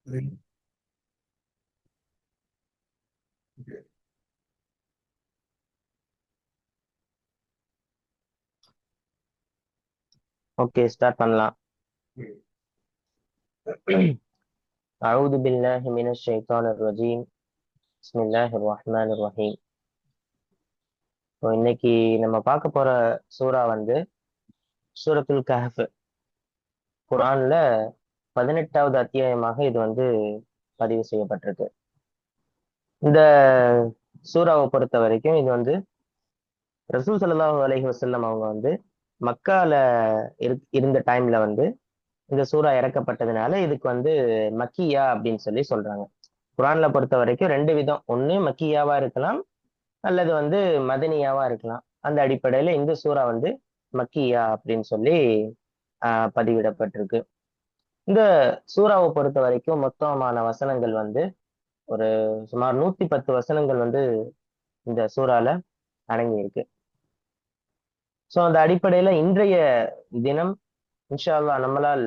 Okay, start பண்ணலாம். அஊது பில்லாஹி மினஷ் ஷைத்தானிர் ரஜீம். பிஸ்மில்லாஹிர் ரஹ்மானிர் ரஹீம். இன்னைக்கு நம்ம பார்க்க போற சூரா வந்து சூரத்துல் கஹஃப். குர்ஆன்ல 18வது அத்தியாயமாக இது வந்து பதிவு செய்யப்பட்டிருக்கு. இந்த சூறாவை பொறுத்த வரைக்கும் இது வந்து ரசூல் ஸல்லல்லாஹு அலைஹி வஸல்லம் அவங்க வந்து மக்கால இருந்த டைம்ல வந்து இந்த சூறா இறக்கப்பட்டதுனால இதுக்கு வந்து மக்கியா அப்படின்னு சொல்லி சொல்றாங்க. குர்ஆன்ல பொறுத்த வரைக்கும் ரெண்டு விதம், ஒண்ணு மக்கியாவா இருக்கலாம் அல்லது வந்து மதனியாவா இருக்கலாம். அந்த அடிப்படையில இந்த சூறா வந்து மக்கியா அப்படின்னு சொல்லி பதிவிடப்பட்டிருக்கு. இந்த சூறாவை பொறுத்த வரைக்கும் மொத்தமான வசனங்கள் வந்து ஒரு சுமார் 110 வசனங்கள் வந்து இந்த சூறால அடங்கி இருக்கு. ஸோ அந்த அடிப்படையில இன்றைய தினம் இன்ஷா அல்லாஹ் நம்மளால்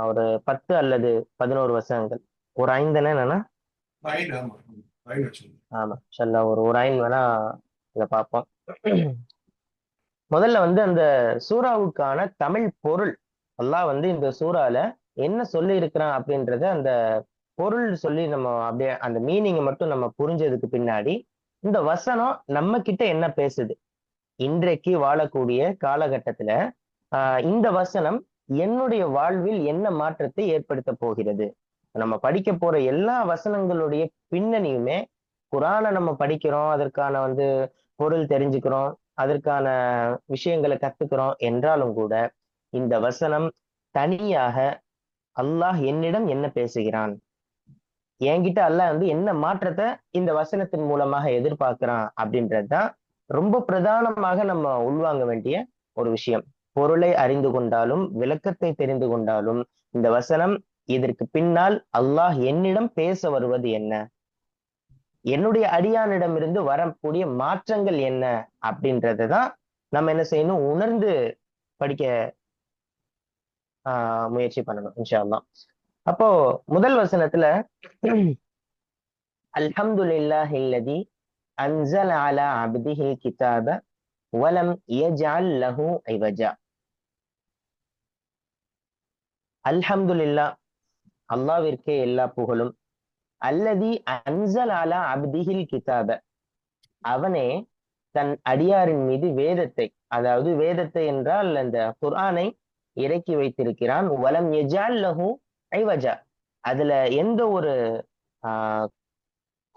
ஒரு 10 அல்லது 11 வசனங்கள், ஒரு 5 என்னன்னா ஆமா இன்ஷா அல்லாஹ் ஒரு 5 வேணா இதை பார்ப்போம். முதல்ல வந்து அந்த சூறாவுக்கான தமிழ் பொருள், அல்லாஹ் வந்து இந்த சூறால என்ன சொல்லி இருக்கிறான் அப்படின்றத அந்த பொருள் சொல்லி நம்ம அப்படியே அந்த மீனிங்கை மட்டும் நம்ம புரிஞ்சதுக்கு பின்னாடி இந்த வசனம் நம்ம கிட்ட என்ன பேசுது, இன்றைக்கு வாழக்கூடிய காலகட்டத்துல இந்த வசனம் என்னுடைய வாழ்வில் என்ன மாற்றத்தை ஏற்படுத்த போகிறது. நம்ம படிக்க போற எல்லா வசனங்களுடைய பின்னணியுமே, குரானை நம்ம படிக்கிறோம், அதற்கான வந்து பொருள் தெரிஞ்சுக்கிறோம், அதற்கான விஷயங்களை கத்துக்கிறோம் என்றாலும் கூட இந்த வசனம் தனியாக அல்லாஹ் என்னிடம் என்ன பேசுகிறான், என்கிட்ட அல்லாஹ் வந்து என்ன மாற்றத்தை இந்த வசனத்தின் மூலமாக எதிர்பார்க்கிறான் அப்படின்றதுதான் ரொம்ப பிரதானமாக நம்ம உள்வாங்க வேண்டிய ஒரு விஷயம். பொருளை அறிந்து கொண்டாலும் விளக்கத்தை தெரிந்து கொண்டாலும் இந்த வசனம் இதற்கு பின்னால் அல்லாஹ் என்னிடம் பேச வருவது என்ன, என்னுடைய அடியானிடம் இருந்து வரக்கூடிய மாற்றங்கள் என்ன அப்படின்றதான் நம்ம என்ன செய்யணும், உணர்ந்து படிக்க முயற்சி பண்ணணும் இன்ஷா அல்லாஹ். அப்போ முதல் வசனத்துல அல்ஹம்துலில்லாஹில்லதி அன்ஸல அலா அப்திஹில் கிதாப வலம் யஜ்அல் லஹு ஐவஜா. அல்ஹம்துலில்லாஹ், அல்லாஹ்விற்கே எல்லா புகழும். அல்லதி அன்ஸல அலா அப்திஹில் கிதாப, அவனே தன் அடியாரின் மீது வேதத்தை, அதாவது வேதத்தை என்றால் அந்த குர்ஆனை இறக்கி வைத்திருக்கிறான். வலம் யஜ்அல் லஹு ஐவஜா, அதுல எந்த ஒரு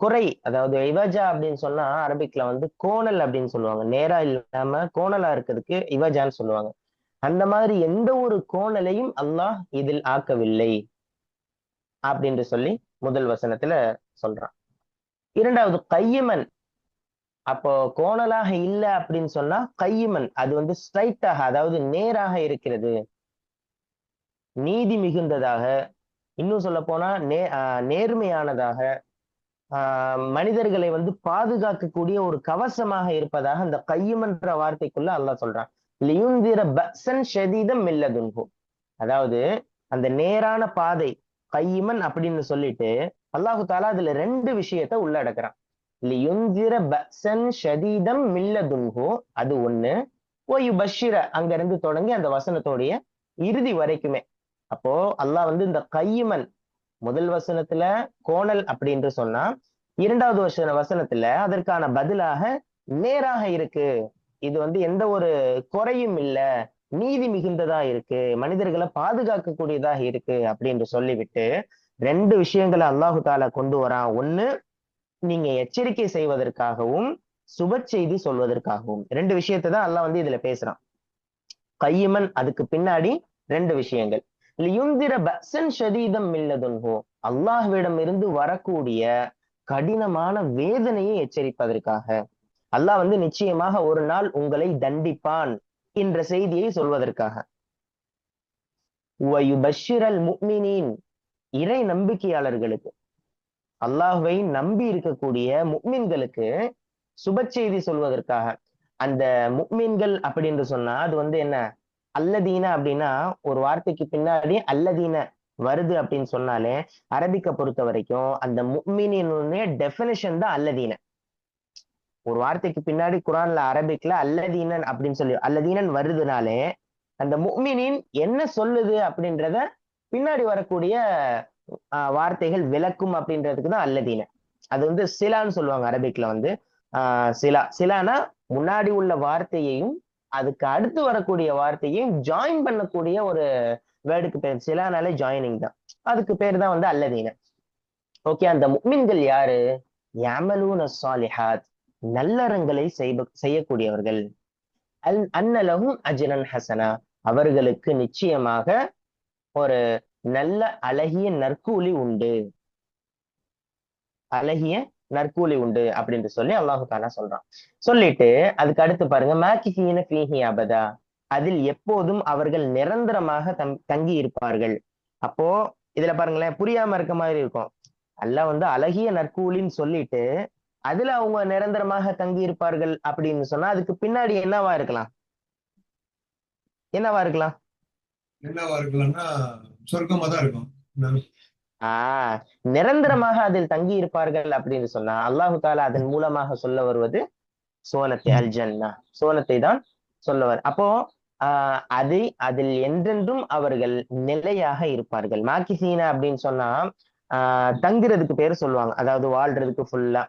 குறை, அதாவது இவஜா அப்படின்னு சொன்னா அரபிக்ல வந்து கோணல் அப்படின்னு சொல்லுவாங்க, நேரா இல்லாம கோணலா இருக்கிறதுக்கு இவஜான்னு சொல்லுவாங்க. அந்த மாதிரி எந்த ஒரு கோணலையும் அல்லாஹ் இதில் ஆக்கவில்லை அப்படின்னு சொல்லி முதல் வசனத்துல சொல்றான். இரண்டாவது கையமன், அப்போ கோணலாக இல்லை அப்படின்னு சொன்னா கையமன், அது வந்து ஸ்ட்ரைட்டாக, அதாவது நேராக இருக்கிறது, நீதி மிகுந்ததாக, இன்னும் சொல்ல போனா நேர்மையானதாக, மனிதர்களை வந்து பாதுகாக்கக்கூடிய ஒரு கவசமாக இருப்பதாக அந்த கையுமன்ற வார்த்தைக்குள்ள அல்லாஹ் சொல்றான். லியுந்திர பஸன் ஷதீதம் மில்லதுன்ஹு, அதாவது அந்த நேரான பாதை கையுமன் அப்படின்னு சொல்லிட்டு அல்லாஹு தாலா அதுல ரெண்டு விஷயத்த உள்ளடக்குறான். லியுந்திர பஸன் ஷதீதம் மில்லதுன்ஹு, அது ஒண்ணு. ஓயு பஷிர, அங்க இருந்து தொடங்கி அந்த வசனத்தோடைய இறுதி வரைக்குமே. அப்போ அல்லாஹ் வந்து இந்த கையுமன் முதல் வசனத்துல கோணல் அப்படின்னு சொன்னா, இரண்டாவது வசனத்துல அதற்கான பதிலாக நேராக இருக்கு, இது வந்து எந்த ஒரு குறையும் இல்ல, நீதி மிகுந்ததா இருக்கு, மனிதர்களை பாதுகாக்கக்கூடியதாக இருக்கு அப்படின்னு சொல்லிவிட்டு ரெண்டு விஷயங்களை அல்லாஹு தாலா கொண்டு வரான். ஒண்ணு, நீங்க எச்சரிக்கை செய்வதற்காகவும் சுப செய்தி சொல்வதற்காகவும் ரெண்டு விஷயத்தை தான் அல்லாஹ் வந்து இதுல பேசுறான். கையுமன், அதுக்கு பின்னாடி ரெண்டு விஷயங்கள். லியுந்திர பஸன் ஷதீதம் மில்லதுன்ஹு, அல்லாஹ்விடம் இருந்து வரக்கூடிய கடினமான வேதனையை எச்சரிப்பதற்காக. அல்லாஹ் வந்து நிச்சயமாக ஒரு நாள் உங்களை தண்டிப்பான் என்ற செய்தியை சொல்வதற்காக. வயுபஷ்ஷிரல் முஃமினீன், இறை நம்பிக்கையாளர்களுக்கு, அல்லாஹ்வை நம்பி இருக்கக்கூடிய முஃமின்களுக்கு சுப செய்தி சொல்வதற்காக. அந்த முஃமின்கள் அப்படின்னு சொன்னா அது வந்து என்ன, அல்லதீன அப்படின்னா ஒரு வார்த்தைக்கு பின்னாடி அல்லதீன வருது அப்படின்னு சொன்னாலே அரபிக்கை பொறுத்த வரைக்கும் அந்த முஃமினினுடைய டெஃபினிஷன் தான் அல்லதீன. ஒரு வார்த்தைக்கு பின்னாடி குரான்ல அரபிக்ல அல்லதீனன் அப்படின்னு சொல்லி அல்லதீனன் வருதுனாலே அந்த முஃமினின் என்ன சொல்லுது அப்படின்றத பின்னாடி வரக்கூடிய வார்த்தைகள் விளக்கும் அப்படின்றதுக்கு தான் அல்லதீன. அது வந்து சிலான்னு சொல்லுவாங்க அரபிக்ல வந்து. சிலானா முன்னாடி உள்ள வார்த்தையையும் அதுக்கு அடுத்து வரக்கூடிய வார்த்தையையும் ஜாயின் பண்ணக்கூடிய ஒரு வேர்டுக்கு பேர். சிலானாலே ஜாயினிங் தான், அதுக்கு பேர் தான் வந்து அல்லதீன. ஓகே, அந்த முஃமின்கள் யாரு? யஅமலூன ஸாலிஹாத், நல்லறங்களை செய்யக்கூடியவர்கள். அன்ன லஹும் அஜ்ரன் ஹஸனா, அவர்களுக்கு நிச்சயமாக ஒரு நல்ல அழகிய நற்கூலி உண்டு, அழகிய நற்கூலி உண்டு அப்படின்னு சொல்லி அல்லாஹு தஆலா சொல்றான். சொல்லிட்டு அதுக்கு அடுத்து பாருங்க, மாகிஃபீன ஃபீஹி அபதா, அதில் எப்போதும் அவர்கள் நிரந்தரமாக தங்கி இருப்பார்கள். அப்போ இதுல பாருங்களேன், புரியாம இருக்க மாதிரி இருக்கும். அல்லாஹ் வந்து அழகிய நற்கூலின்னு சொல்லிட்டு அதுல அவங்க நிரந்தரமாக தங்கி இருப்பார்கள் அப்படின்னு சொன்னா அதுக்கு பின்னாடி என்னவா இருக்கலாம்? என்னவா இருக்கலாம்? என்னவா இருக்கலாம்னா சொர்க்கமா தான் இருக்கும். நிரந்தரமாக அதில் தங்கி இருப்பார்கள் அப்படின்னு சொன்னா அல்லாஹு தாலா அதன் மூலமாக சொல்ல வருவது சோனத்தை, அல் ஜன்னா, சோனத்தை தான் சொல்லவர். அப்போ அதில் என்றென்றும் அவர்கள் நிலையாக இருப்பார்கள். மாக்கிசீனா அப்படின்னு சொன்னா தங்குறதுக்கு பேரு சொல்லுவாங்க, அதாவது வாழ்றதுக்கு ஃபுல்லா.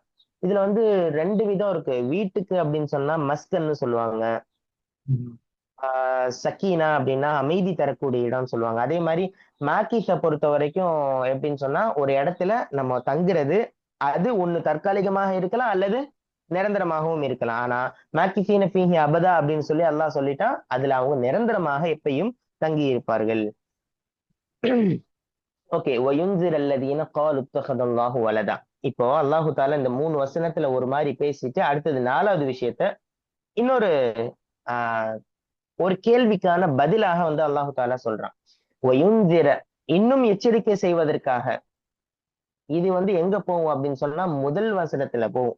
இதுல வந்து 2 விதம் இருக்கு. வீட்டுக்கு அப்படின்னு சொன்னா மஸ்கன்னு சொல்லுவாங்க, சக்கீனா அப்படின்னா அமைதி தரக்கூடிய இடம்னு சொல்லுவாங்க. அதே மாதிரி மாக்கிஸை பொறுத்த வரைக்கும் எப்படின்னு சொன்னா ஒரு இடத்துல நம்ம தங்குறது, அது ஒண்ணு தற்காலிகமாக இருக்கலாம் அல்லது நிரந்தரமாகவும் இருக்கலாம். ஆனா மாக்கிசீன ஃபீஹி அபதா அப்படின்னு சொல்லி அல்லாஹ் சொல்லிட்டா அதுல அவங்க நிரந்தரமாக எப்பயும் தங்கி இருப்பார்கள். ஓகே, வயுன்சிர் அல்லதீன காலு இத்தஹதல்லாஹு வலதா. இப்போ அல்லாஹு தாலா இந்த 3 வசனத்துல ஒரு மாதிரி பேசிட்டு அடுத்தது 4வது விஷயத்த இன்னொரு ஆஹ் ஒரு கேள்விக்கான பதிலாக வந்து அல்லாஹு தாலா சொல்றான். வயுன்சிர, இன்னும் எச்சரிக்கை செய்வதற்காக. இது வந்து எங்க போகும் அப்படின்னு சொன்னா முதல் வசனத்துல போகும்,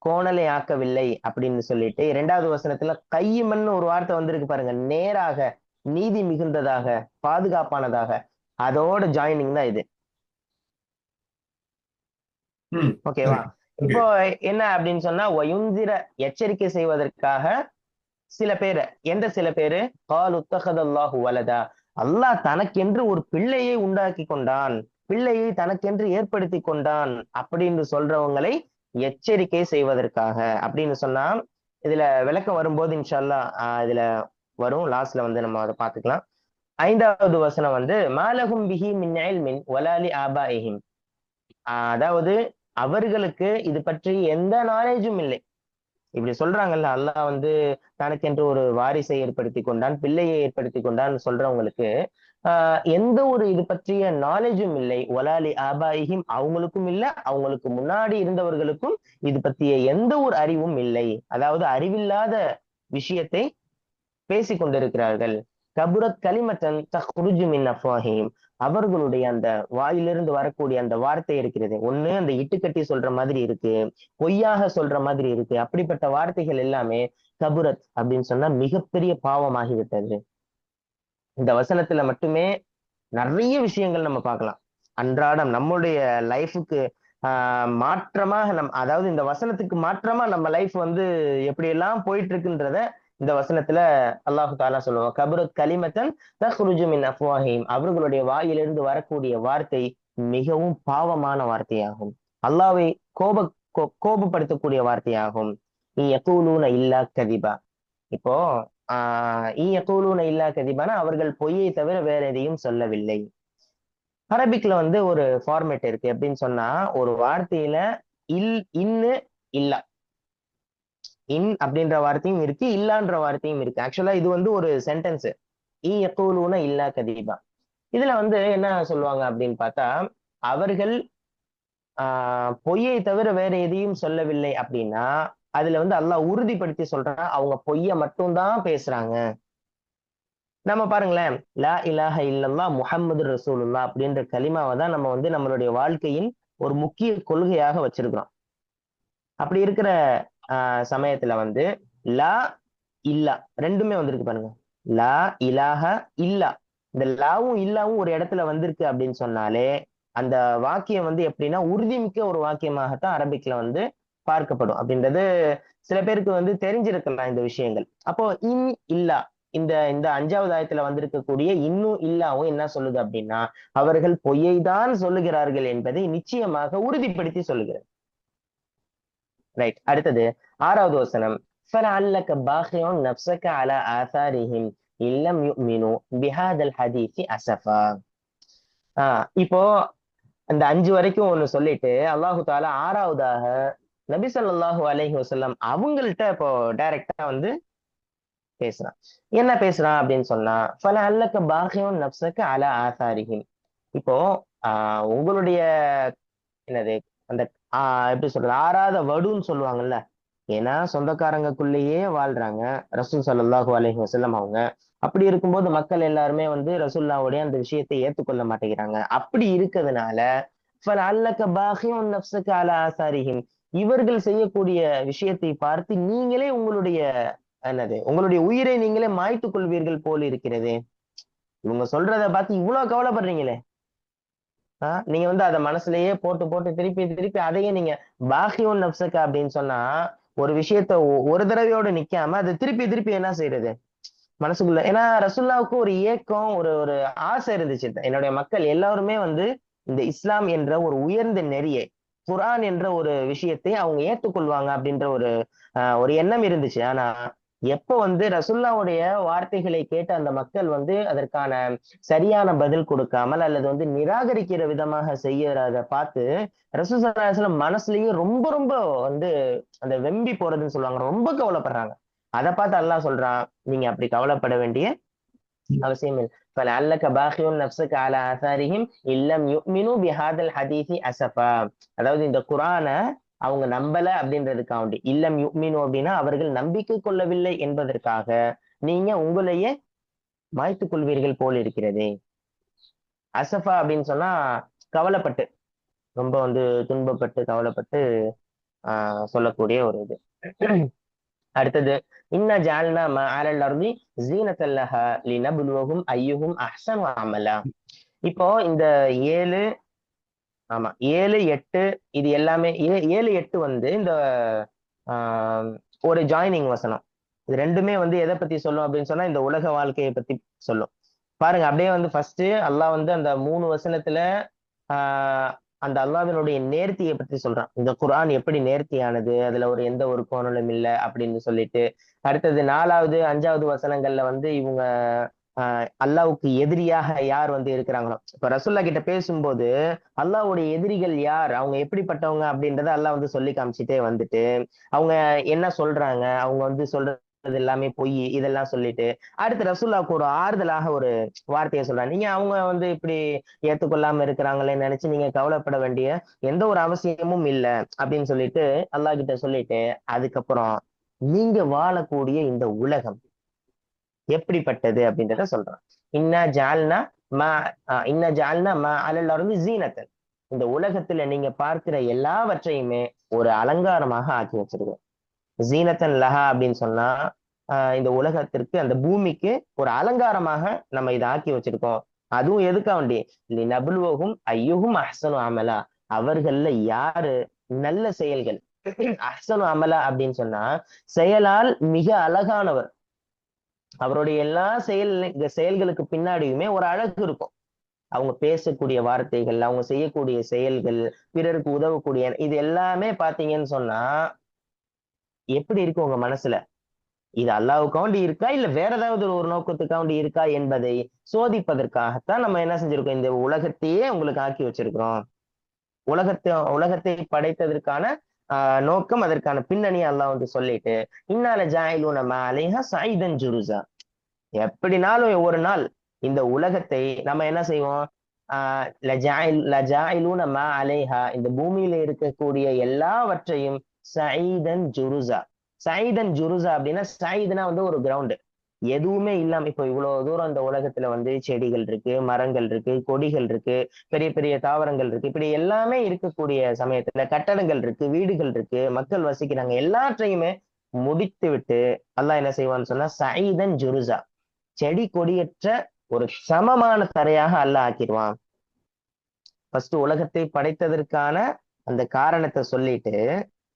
கோணலை ஆக்கவில்லை அப்படின்னு சொல்லிட்டு. 2வது வசனத்துல கையிமன்னு ஒரு வார்த்தை வந்திருக்கு பாருங்க, நேராக, நீதி மிகுந்ததாக, பாதுகாப்பானதாக, அதோட ஜாயினிங் தான் இது. ஓகேவா? இப்போ என்ன அப்படின்னு சொன்னா வயுன்சிர, எச்சரிக்கை செய்வதற்காக சில பேரு. எந்த சில பேரு? கால் உத்தகதல்லாஹு வலதா, அல்லாஹ் தனக்கென்று ஒரு பிள்ளையை உண்டாக்கி கொண்டான், பிள்ளையை தனக்கென்று ஏற்படுத்தி கொண்டான் அப்படின்னு சொல்றவங்களை எச்சரிக்கை செய்வதற்காக அப்படின்னு சொன்னா இதுல விளக்கம் வரும்போது இன்ஷா அல்லாஹ் இதுல வரும், லாஸ்ட்ல வந்து நம்ம அதை பார்த்துக்கலாம். 5வது வசனம் வந்து மாலஹும் பிஹி மின் இல்மின் வலாலி ஆபாஇஹிம், அதாவது அவர்களுக்கு இது பற்றி எந்த நாலேஜும் இல்லை. இப்படி சொல்றாங்கல்ல, அல்லாஹ் வந்து தனக்கென்று ஒரு வாரிசை ஏற்படுத்தி கொண்டான், பிள்ளையை ஏற்படுத்தி கொண்டான் சொல்றவங்களுக்கு எந்த ஒரு இது பற்றிய நாலேஜும் இல்லை. ஒலாலி ஆபாயிஹிம், அவங்களுக்கும் இல்லை, அவங்களுக்கு முன்னாடி இருந்தவர்களுக்கும் இது பற்றிய எந்த ஒரு அறிவும் இல்லை. அதாவது அறிவில்லாத விஷயத்தை பேசிக் கொண்டிருக்கிறார்கள். கபுரத் கலிமத்தன் தஹ்ருஜு மின் அஃப்வாஹிஹிம், அவர்களுடைய அந்த வாயிலிருந்து வரக்கூடிய அந்த வார்த்தை இருக்கிறது, ஒண்ணு அந்த இட்டுக்கட்டி சொல்ற மாதிரி இருக்கு, பொய்யாக சொல்ற மாதிரி இருக்கு. அப்படிப்பட்ட வார்த்தைகள் எல்லாமே கபுரத் அப்படின்னு சொன்னா மிகப்பெரிய பாவமாகிவிட்டது. இந்த வசனத்துல மட்டுமே நிறைய விஷயங்கள் நம்ம பார்க்கலாம். அன்றாடம் நம்மளுடைய லைஃபுக்கு மாற்றமாக அதாவது இந்த வசனத்துக்கு மாற்றமா நம்ம லைஃப் வந்து எப்படி எல்லாம் போயிட்டு இருக்குன்றத இந்த வசனத்துல அல்லாஹு தாலா சொல்லுவோம். கபுரத் கலிமத்தன் தஹ்ருஜு மின் அஃப்வாஹிஹிம், அவர்களுடைய வாயிலிருந்து வரக்கூடிய வார்த்தை மிகவும் பாவமான வார்த்தையாகும், அல்லாஹ்வை கோபப்படுத்தக்கூடிய வார்த்தையாகும். யகூலூன இல்லா கதிபா. இப்போ யகூலூன இல்லா கதிபானா அவர்கள் பொய்யை தவிர வேற எதையும் சொல்லவில்லை. அரபிக்ல வந்து ஒரு ஃபார்மேட் இருக்கு. எப்படின்னு சொன்னா ஒரு வார்த்தையில இன்னு இல்லா, இன் அப்படின்ற வார்த்தையும் இருக்கு, இல்லான்ற வார்த்தையும் இருக்கு. ஆக்சுவலா இது வந்து ஒரு சென்டென்ஸ், யகூலூன இல்லா கதீபா. இதுல வந்து என்ன சொல்லுவாங்க அப்படின்னு பார்த்தா, அவர்கள் பொய்யை தவிர வேற எதையும் சொல்லவில்லை அப்படின்னா அதுல வந்து அல்லாஹ் உறுதிப்படுத்தி சொல்றான், அவங்க பொய்ய மட்டும்தான் பேசுறாங்க. நம்ம பாருங்களேன், லா இலாஹ இல்லல்லாஹ் முஹம்மது ரசூலுல்லாஹ் அப்படின்ற கலிமாவை தான் நம்ம வந்து நம்மளுடைய வாழ்க்கையின் ஒரு முக்கிய கொள்கையாக வச்சிருக்கிறோம். அப்படி இருக்கிற சமயத்துல வந்து லா இல்லா ரெண்டுமே வந்திருக்கு பாருங்க. லா இலாஹ இல்லா இந்த லாவும் இல்லாவும் ஒரு இடத்துல வந்திருக்கு அப்படின்னு சொன்னாலே அந்த வாக்கியம் வந்து எப்படின்னா உறுதிமிக்க ஒரு வாக்கியமாகத்தான் அரபிக்ல வந்து பார்க்கப்படும் அப்படின்றது சில பேருக்கு வந்து தெரிஞ்சிருக்கலாம் இந்த விஷயங்கள். அப்போ இல்லா இந்த இந்த 5வது ஆயத்துல வந்திருக்கக்கூடிய இன்னும் இல்லாவும் என்ன சொல்லுது அப்படின்னா அவர்கள் பொய்யை தான் சொல்லுகிறார்கள் என்பதை நிச்சயமாக உறுதிப்படுத்தி சொல்லுகிறது. ரைட். அடுத்தது 6வது வசனம். فَلَعَلَّكَ بَاخِعٌ نَفْسَكَ عَلَى آثَارِهِمْ إِن لَّمْ يُؤْمِنُوا بِهَذَا الْحَدِيثِ أَسَفًا. இப்போ அந்த 5 வரைக்கும் ஒண்ணு சொல்லிட்டு அல்லாஹு தாலா 6வதாக நபி ஸல்லல்லாஹு அலைஹி வஸல்லம் அவங்கள்ட்ட இப்போ டைரக்டா வந்து பேசுறான். என்ன பேசுறான் அப்படின்னு சொன்னா فَلَعَلَّكَ بَاخِعٌ نَفْسَكَ عَلَى آثَارِهِمْ. இப்போ உங்களுடைய என்னது அந்த எப்படி சொல்றது ஆறாத வடுன்னு சொல்லுவாங்கல்ல. ஏன்னா சொந்தக்காரங்களுக்குள்ளேயே வாழ்றாங்க ரசூல் ஸல்லல்லாஹு அலைஹி வஸல்லம் அவங்க. அப்படி இருக்கும்போது மக்கள் எல்லாருமே வந்து ரசூலுல்லாஹ்வுடைய அந்த விஷயத்தை ஏத்துக்கொள்ள மாட்டேங்கிறாங்க. அப்படி இருக்கிறதுனால فَلَعَلَّكَ بَاخِعٌ نَفْسَكَ عَلَى آثَارِهِمْ. இவர்கள் செய்யக்கூடிய விஷயத்தை பார்த்து நீங்களே உங்களுடைய உயிரை நீங்களே மாய்த்துக் கொள்வீர்கள் போல் இருக்கிறது. இவங்க சொல்றத பார்த்து இவ்வளவு கவலைப்படுறீங்களே. நீங்க வந்து அத மனசுலயே போட்டு போட்டு திருப்பி திருப்பி அதையே நீங்க பாஹியுன் நப்சக அப்படின்னு சொன்னா ஒரு விஷயத்த ஒரு தடவையோட நிக்காம அதை திருப்பி திருப்பி என்ன செய்யறது மனசுக்குள்ள. ஏன்னா ரசூலுல்லாவுக்கு ஒரு ஏக்கம் ஒரு ஒரு ஆசை இருந்துச்சு. என்னுடைய மக்கள் எல்லாருமே வந்து இந்த இஸ்லாம் என்ற ஒரு உயர்ந்த நெறியை குர்ஆன் என்ற ஒரு விஷயத்தை அவங்க ஏற்றுக்கொள்வாங்க அப்படின்ற ஒரு எண்ணம் இருந்துச்சு. ஆனா எப்போ வந்து ரசூலுல்லாவுடைய வார்த்தைகளை கேட்டு அந்த மக்கள் வந்து அதற்கான சரியான பதில் கொடுக்காமல் அல்லது வந்து நிராகரிக்கிற விதமாக செய்யறத பார்த்து ரசூல் ஸல்லல்லாஹு அலைஹி வஸல்லம் மனசுலயும் ரொம்ப ரொம்ப வந்து அந்த வெம்பி போறதுன்னு சொல்லுவாங்க, ரொம்ப கவலைப்படுறாங்க. அதை பார்த்து அல்லாஹ் சொல்றான், நீங்க அப்படி கவலைப்பட வேண்டிய அவசியம் இல்லை. فَلَعَلَّكَ بَاخِعٌ نَفْسَكَ عَلَى آثَارِهِمْ إِن لَّمْ يُؤْمِنُوا بِهَذَا الْحَدِيثِ أَسَفًا. அதாவது இந்த குர்ஆன அவங்க நம்பல அப்படின்றதுக்காண்டி இல்லம் யுக்மினு அப்படின்னா அவர்கள் நம்பிக்கை கொள்ளவில்லை என்பதற்காக நீங்க உங்களையே மாய்த்துக் கொள்வீர்கள் போல் இருக்கிறது. அசஃபா அப்படின்னு சொன்னா கவலைப்பட்டு ரொம்ப வந்து துன்பப்பட்டு கவலைப்பட்டு சொல்லக்கூடிய ஒரு இது. அடுத்தது இன்னா ஜஅல்னா மா அலல் அர்தி ஸீனத்தல் லஹா லினப்லுவஹும் அய்யுஹும் அஹ்ஸனு அமலா. இப்போ இந்த 7 8 இது எல்லாமே 7 8 வந்து இந்த ஒரு ஜாயினிங் வசனம். இது ரெண்டுமே வந்து எதை பத்தி சொல்லும் அப்படின்னு சொன்னா இந்த உலக வாழ்க்கையை பத்தி சொல்லும். பாருங்க அப்படியே வந்து ஃபர்ஸ்ட் அல்லாஹ் வந்து அந்த 3 வசனத்துல அந்த அல்லாஹ்வினுடைய நேர்த்தியை பற்றி சொல்றான். இந்த குர்ஆன் எப்படி நேர்த்தியானது, அதுல எந்த ஒரு கோணலும் இல்லை அப்படின்னு சொல்லிட்டு. அடுத்தது 4வது 5வது வசனங்கள்ல வந்து இவங்க அல்லாஹ்வுக்கு எதிரியாக யார் வந்து இருக்கிறாங்களோ, இப்ப ரசூல்லா கிட்ட பேசும்போது அல்லாஹ்வுடைய எதிரிகள் யார், அவங்க எப்படிப்பட்டவங்க அப்படின்றத அல்லாஹ் வந்து சொல்லி காமிச்சிட்டே வந்துட்டு அவங்க என்ன சொல்றாங்க, அவங்க வந்து சொல்றது எல்லாமே பொய் இதெல்லாம் சொல்லிட்டு அடுத்து ரசூல்லாவுக்கு ஒரு ஆறுதலாக ஒரு வார்த்தையை சொல்றாங்க. நீங்க அவங்க வந்து இப்படி ஏத்துக்கொள்ளாம இருக்கிறாங்களே நினைச்சு நீங்க கவலைப்பட வேண்டிய எந்த ஒரு அவசியமும் இல்லை அப்படின்னு சொல்லிட்டு அல்லாஹ் கிட்ட சொல்லிட்டு அதுக்கப்புறம் நீங்க வாழக்கூடிய இந்த உலகம் எப்படிப்பட்டது அப்படின்றத சொல்றான். இன்னா ஜஅல்னா மா அலல் அர்தி ஸீனத்தன். இந்த உலகத்துல நீங்க பார்க்கிற எல்லாவற்றையுமே ஒரு அலங்காரமாக ஆக்கி வச்சிருக்கோம். ஸீனத்தன் லஹா அப்படின்னு சொன்னா இந்த உலகத்திற்கு அந்த பூமிக்கு ஒரு அலங்காரமாக நம்ம இதை ஆக்கி வச்சிருக்கோம். அதுவும் எதுக்காண்டி லினப்லுவஹும் அய்யுஹும் அஹ்ஸனு அமலா. அவர்கள்ல யாரு நல்ல செயல்கள் அஹ்ஸனு அமலா அப்படின்னு சொன்னா செயலால் மிக அழகானவர். அவருடைய எல்லா செயல்களுக்கு பின்னாடியுமே ஒரு அழகு இருக்கும். அவங்க பேசக்கூடிய வார்த்தைகள், அவங்க செய்யக்கூடிய செயல்கள், பிறருக்கு உதவக்கூடிய இது எல்லாமே பாத்தீங்கன்னு சொன்னா எப்படி இருக்கு உங்க மனசுல? இது அல்லாஹ்வுக்காண்டி இருக்கா இல்ல வேற ஏதாவது ஒரு நோக்கத்துக்காண்டி இருக்கா என்பதை சோதிப்பதற்காகத்தான் நம்ம என்ன செஞ்சிருக்கோம், இந்த உலகத்தையே உங்களுக்கு ஆக்கி வச்சிருக்கிறோம். உலகத்தை படைத்ததற்கான நோக்கம் அதற்கான பின்னணி அல்லாஹ் வந்து சொல்லிட்டு இன்னால ஜாயிலூன மா அலைஹா ஸஈதன் ஜுருஸா. எப்படினாலும் ஒரு நாள் இந்த உலகத்தை நம்ம என்ன செய்வோம், லஜாயிலூன மா அலைஹா இந்த பூமியில இருக்கக்கூடிய எல்லாவற்றையும் ஸஈதன் ஜுருஸா. ஸஈதன் ஜுருஸா அப்படின்னா ஸஈதுனா வந்து ஒரு கிரவுண்ட் எதுவுமே இல்லாம இப்போ இவ்வளவு தூரம் இந்த உலகத்துல வந்து செடிகள் இருக்கு, மரங்கள் இருக்கு, கொடிகள் இருக்கு, பெரிய பெரிய தாவரங்கள் இருக்கு, இப்படி எல்லாமே இருக்கக்கூடிய சமயத்துல கட்டடங்கள் இருக்கு, வீடுகள் இருக்கு, மக்கள் வசிக்கிறாங்க, எல்லாற்றையுமே முடித்து விட்டு அல்லாஹ் என்ன செய்வான்னு சொன்னா ஸஈதன் ஜுருஸா செடி கொடியற்ற ஒரு சமமான தரையாக அல்லாஹ் ஆக்கிடுவான். ஃபர்ஸ்ட் உலகத்தை படைத்ததற்கான அந்த காரணத்தை சொல்லிட்டு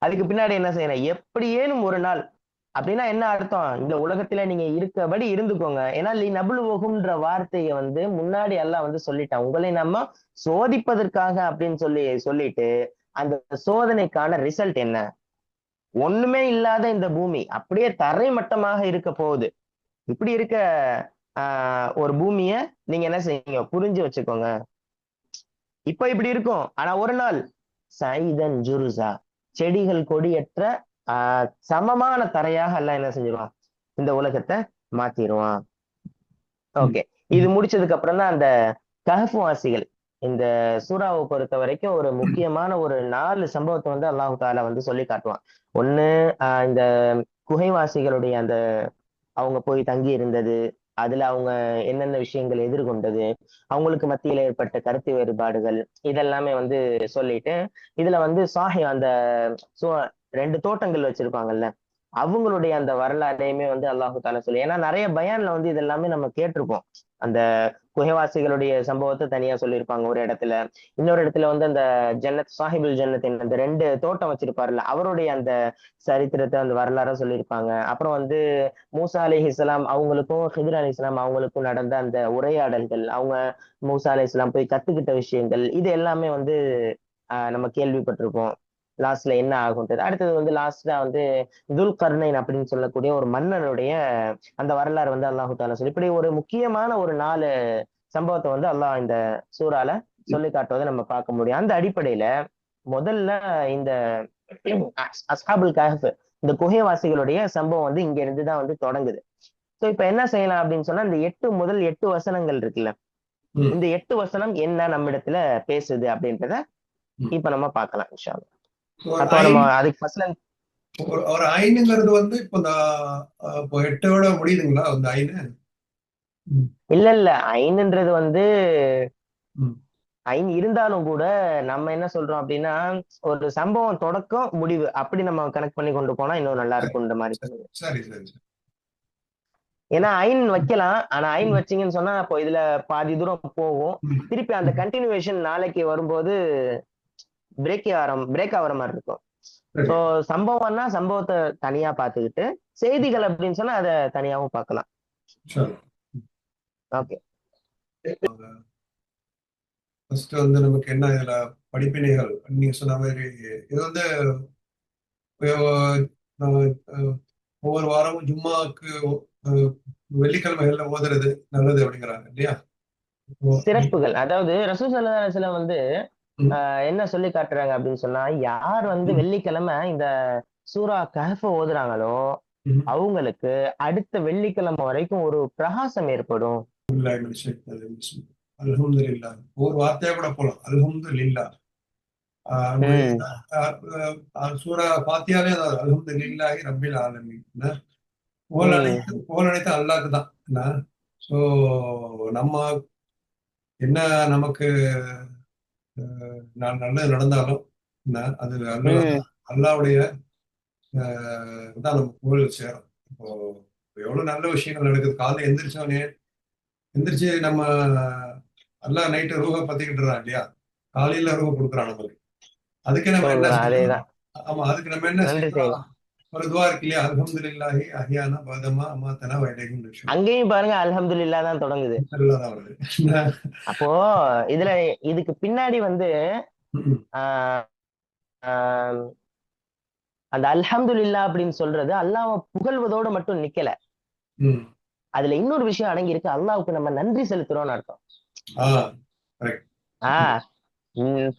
அதுக்கு பின்னாடி என்ன செய்யணும், எப்படியேனும் ஒரு நாள் அப்படின்னா என்ன அர்த்தம், இந்த உலகத்துல நீங்க இருக்கபடி இருந்துக்கோங்க. ஏன்னா நபுலுவகும்ன்ற வார்த்தையை முன்னாடி அல்லாஹ் சொல்லிட்டான், உங்களை நம்ம சோதிப்பதற்காக அப்படின்னு சொல்லிட்டு அந்த சோதனைக்கான ரிசல்ட் என்ன, ஒண்ணுமே இல்லாத இந்த பூமி அப்படியே தரை மட்டமாக இருக்க போகுது. இப்படி இருக்க ஒரு பூமிய நீங்க என்ன செய்யுங்க, புரிஞ்சு வச்சுக்கோங்க. இப்ப இப்படி இருக்கும், ஆனா ஒரு நாள் சைதன் ஜுருசா, செடிகள் கொடியற்ற சமமான தரையாக எல்லாம் என்ன செஞ்சிருவான், இந்த உலகத்தை மாத்திடுவான். ஓகே, இது முடிச்சதுக்கு அப்புறம் தான் அந்த கஹஃப் வாசிகள் இந்த சூறாவை பொறுத்த வரைக்கும் ஒரு முக்கியமான ஒரு 4 சம்பவத்தை அல்லாஹு தாலா சொல்லி காட்டுவான். ஒண்ணு இந்த குகைவாசிகளுடைய அந்த அவங்க போய் தங்கி இருந்தது, அதுல அவங்க என்னென்ன விஷயங்கள் எதிர்கொண்டது, அவங்களுக்கு மத்தியில ஏற்பட்ட கருத்து வேறுபாடுகள், இதெல்லாமே சொல்லிட்டு இதுல சாஹி அந்த 2 தோட்டங்கள் வச்சிருப்பாங்கல்ல, அவங்களுடைய அந்த வரலாறையுமே அல்லாஹு தாலா சொல்லி, ஏன்னா நிறைய பயான்ல இதெல்லாமே நம்ம கேட்டிருப்போம். அந்த குகைவாசிகளுடைய சம்பவத்தை தனியா சொல்லியிருப்பாங்க ஒரு இடத்துல, இன்னொரு இடத்துல அந்த ஜன்னத் சாஹிபுல் ஜன்னத்தின் அந்த 2 தோட்டம் வச்சிருப்பாருல்ல, அவருடைய அந்த சரித்திரத்தை அந்த வரலாற சொல்லியிருப்பாங்க. அப்புறம் மூசா அலைஹிஸ்ஸலாம் அவங்களுக்கும் ஹித்ர் அலைஹிஸ்ஸலாம் அவங்களுக்கும் நடந்த அந்த உரையாடல்கள், அவங்க மூசா அலைஹிஸ்ஸலாம் போய் கத்துக்கிட்ட விஷயங்கள், இது எல்லாமே நம்ம கேள்விப்பட்டிருப்போம். லாஸ்ட்ல என்ன ஆகும்ன்றது. அடுத்தது லாஸ்டா துல்கர்னைன் அப்படின்னு சொல்லக்கூடிய ஒரு மன்னனுடைய அந்த வரலாறு அல்லாஹு தாலா சொல்லி, இப்படி ஒரு முக்கியமான ஒரு 4 சம்பவத்தை அல்லாஹ் இந்த சூறால சொல்லி காட்டுவதை நம்ம பார்க்க முடியும். அந்த அடிப்படையில முதல்ல இந்த அஸ்ஹாபுல் கஹஃப், இந்த குகைவாசிகளுடைய சம்பவம் இங்க இருந்துதான் தொடங்குது. சோ இப்ப என்ன செய்யலாம் அப்படின்னு சொன்னா, இந்த 8 முதல் 8 வசனங்கள் இருக்குல்ல, இந்த 8 வசனம் என்ன நம்மிடத்துல பேசுது அப்படின்றத இப்ப நம்ம பார்க்கலாம் இன்ஷா அல்லாஹ். அப்போ நம்ம அதுக்கு ஃபர்ஸ்ட்ல ஒரு ஐனுங்கிறது இப்போ இந்த 8ஓட முடியுதுங்களா அந்த ஐனு? இல்ல ஐன்ன்றது ஐன் இருந்தாலும் கூட நம்ம என்ன சொல்றோம் அப்படின்னா, ஒரு சம்பவம் தொடக்கம் முடிவு அப்படி நம்ம கனெக்ட் பண்ணி கொண்டு போனா இன்னும் நல்லா இருக்கும்ன்ற மாதிரி சொல்லுங்க. சரி சரி. ஏன்னா ஐன் வைக்கலாம், ஆனா ஐன் வச்சீங்கன்னு சொன்னா அப்போ இதுல பாதி தூரம் போகும், திருப்பி அந்த கண்டினியூவேஷன் நாளைக்கு வரும்போது பிரேக் ஆகிற மாதிரி இருக்கும். சோ சம்பவம்னா சம்பவத்தை தனியா பார்த்துக்கிட்டு, செய்திகள் அப்படின்னு சொன்னா அதை தனியாவும் பார்க்கலாம். ஓகே, ஃபர்ஸ்ட் நமக்கு என்ன இதுல படிப்பினைகள், நீங்க சொன்ன மாதிரி இது ஒவ்வொரு வாரமும் ஜும்மாவுக்கு வெள்ளிக்கிழமைகள்ல ஓதுறது நல்லது அப்படிங்கிறாங்க இல்லையா? சிறப்புகள். அதாவது ரசூல் ஸல்லல்லாஹு அலைஹி வஸல்லம் என்ன சொல்லி காட்டுறாங்க அப்படின்னு சொன்னா, யார் வெள்ளிக்கிழமை இந்த சூரா கஹஃப் ஓதுறாங்களோ அவங்களுக்கு அடுத்த வெள்ளிக்கிழமை வரைக்கும் ஒரு பிரகாசம் ஏற்படும். அல்ஹம்துலில்லாஹ், ஒரு வார்த்தையா கூட போலாம், அல்ஹம்துலில்லாஹ். சூரா ஃபாத்தியாலே அல்ஹம்துலில்லாஹி ரப்பில் ஆலமீன், புகழ் அனைத்து அல்லாஹ்க்கு தான். சோ நம்ம என்ன நமக்கு நல்லது நடந்தாலும் அது அல்லாவுடைய தான் நம்ம புகழ் சேரும். இப்போ எவ்வளவு நல்ல விஷயங்கள் நடக்குது, காலைல எந்திரிச்சு நம்ம அல்லா நைட்டு ரூஹ பத்திக்கிட்டுறான் இல்லையா, காலையில ரூஹ கொடுக்குறான் நமக்கு. அதுக்கு நம்ம என்ன செய்யணும்? ஆமா, அதுக்கு நம்ம என்ன செய்யணும்? ஒரு துவா இருக்கு இல்லையா, அல்ஹம்துலில்லாஹி அஹ்யானா பஅதமா அமாதனா வ இலைஹி நுஷூர். அங்கேயும் பாருங்க அல்ஹம்துலில்லாஹ் தான் தொடங்குது. அப்போ இதுல இதுக்கு பின்னாடி அந்த அல்ஹம்துலில்லாஹ் அப்படின்னு சொல்றது அல்லாஹ்வை புகழ்வதோடு மட்டும் நிக்கல, அதுல இன்னொரு விஷயம் அடங்கி இருக்கு, அல்லாஹ்வுக்கு நம்ம நன்றி செலுத்துறோம்னு அர்த்தம்.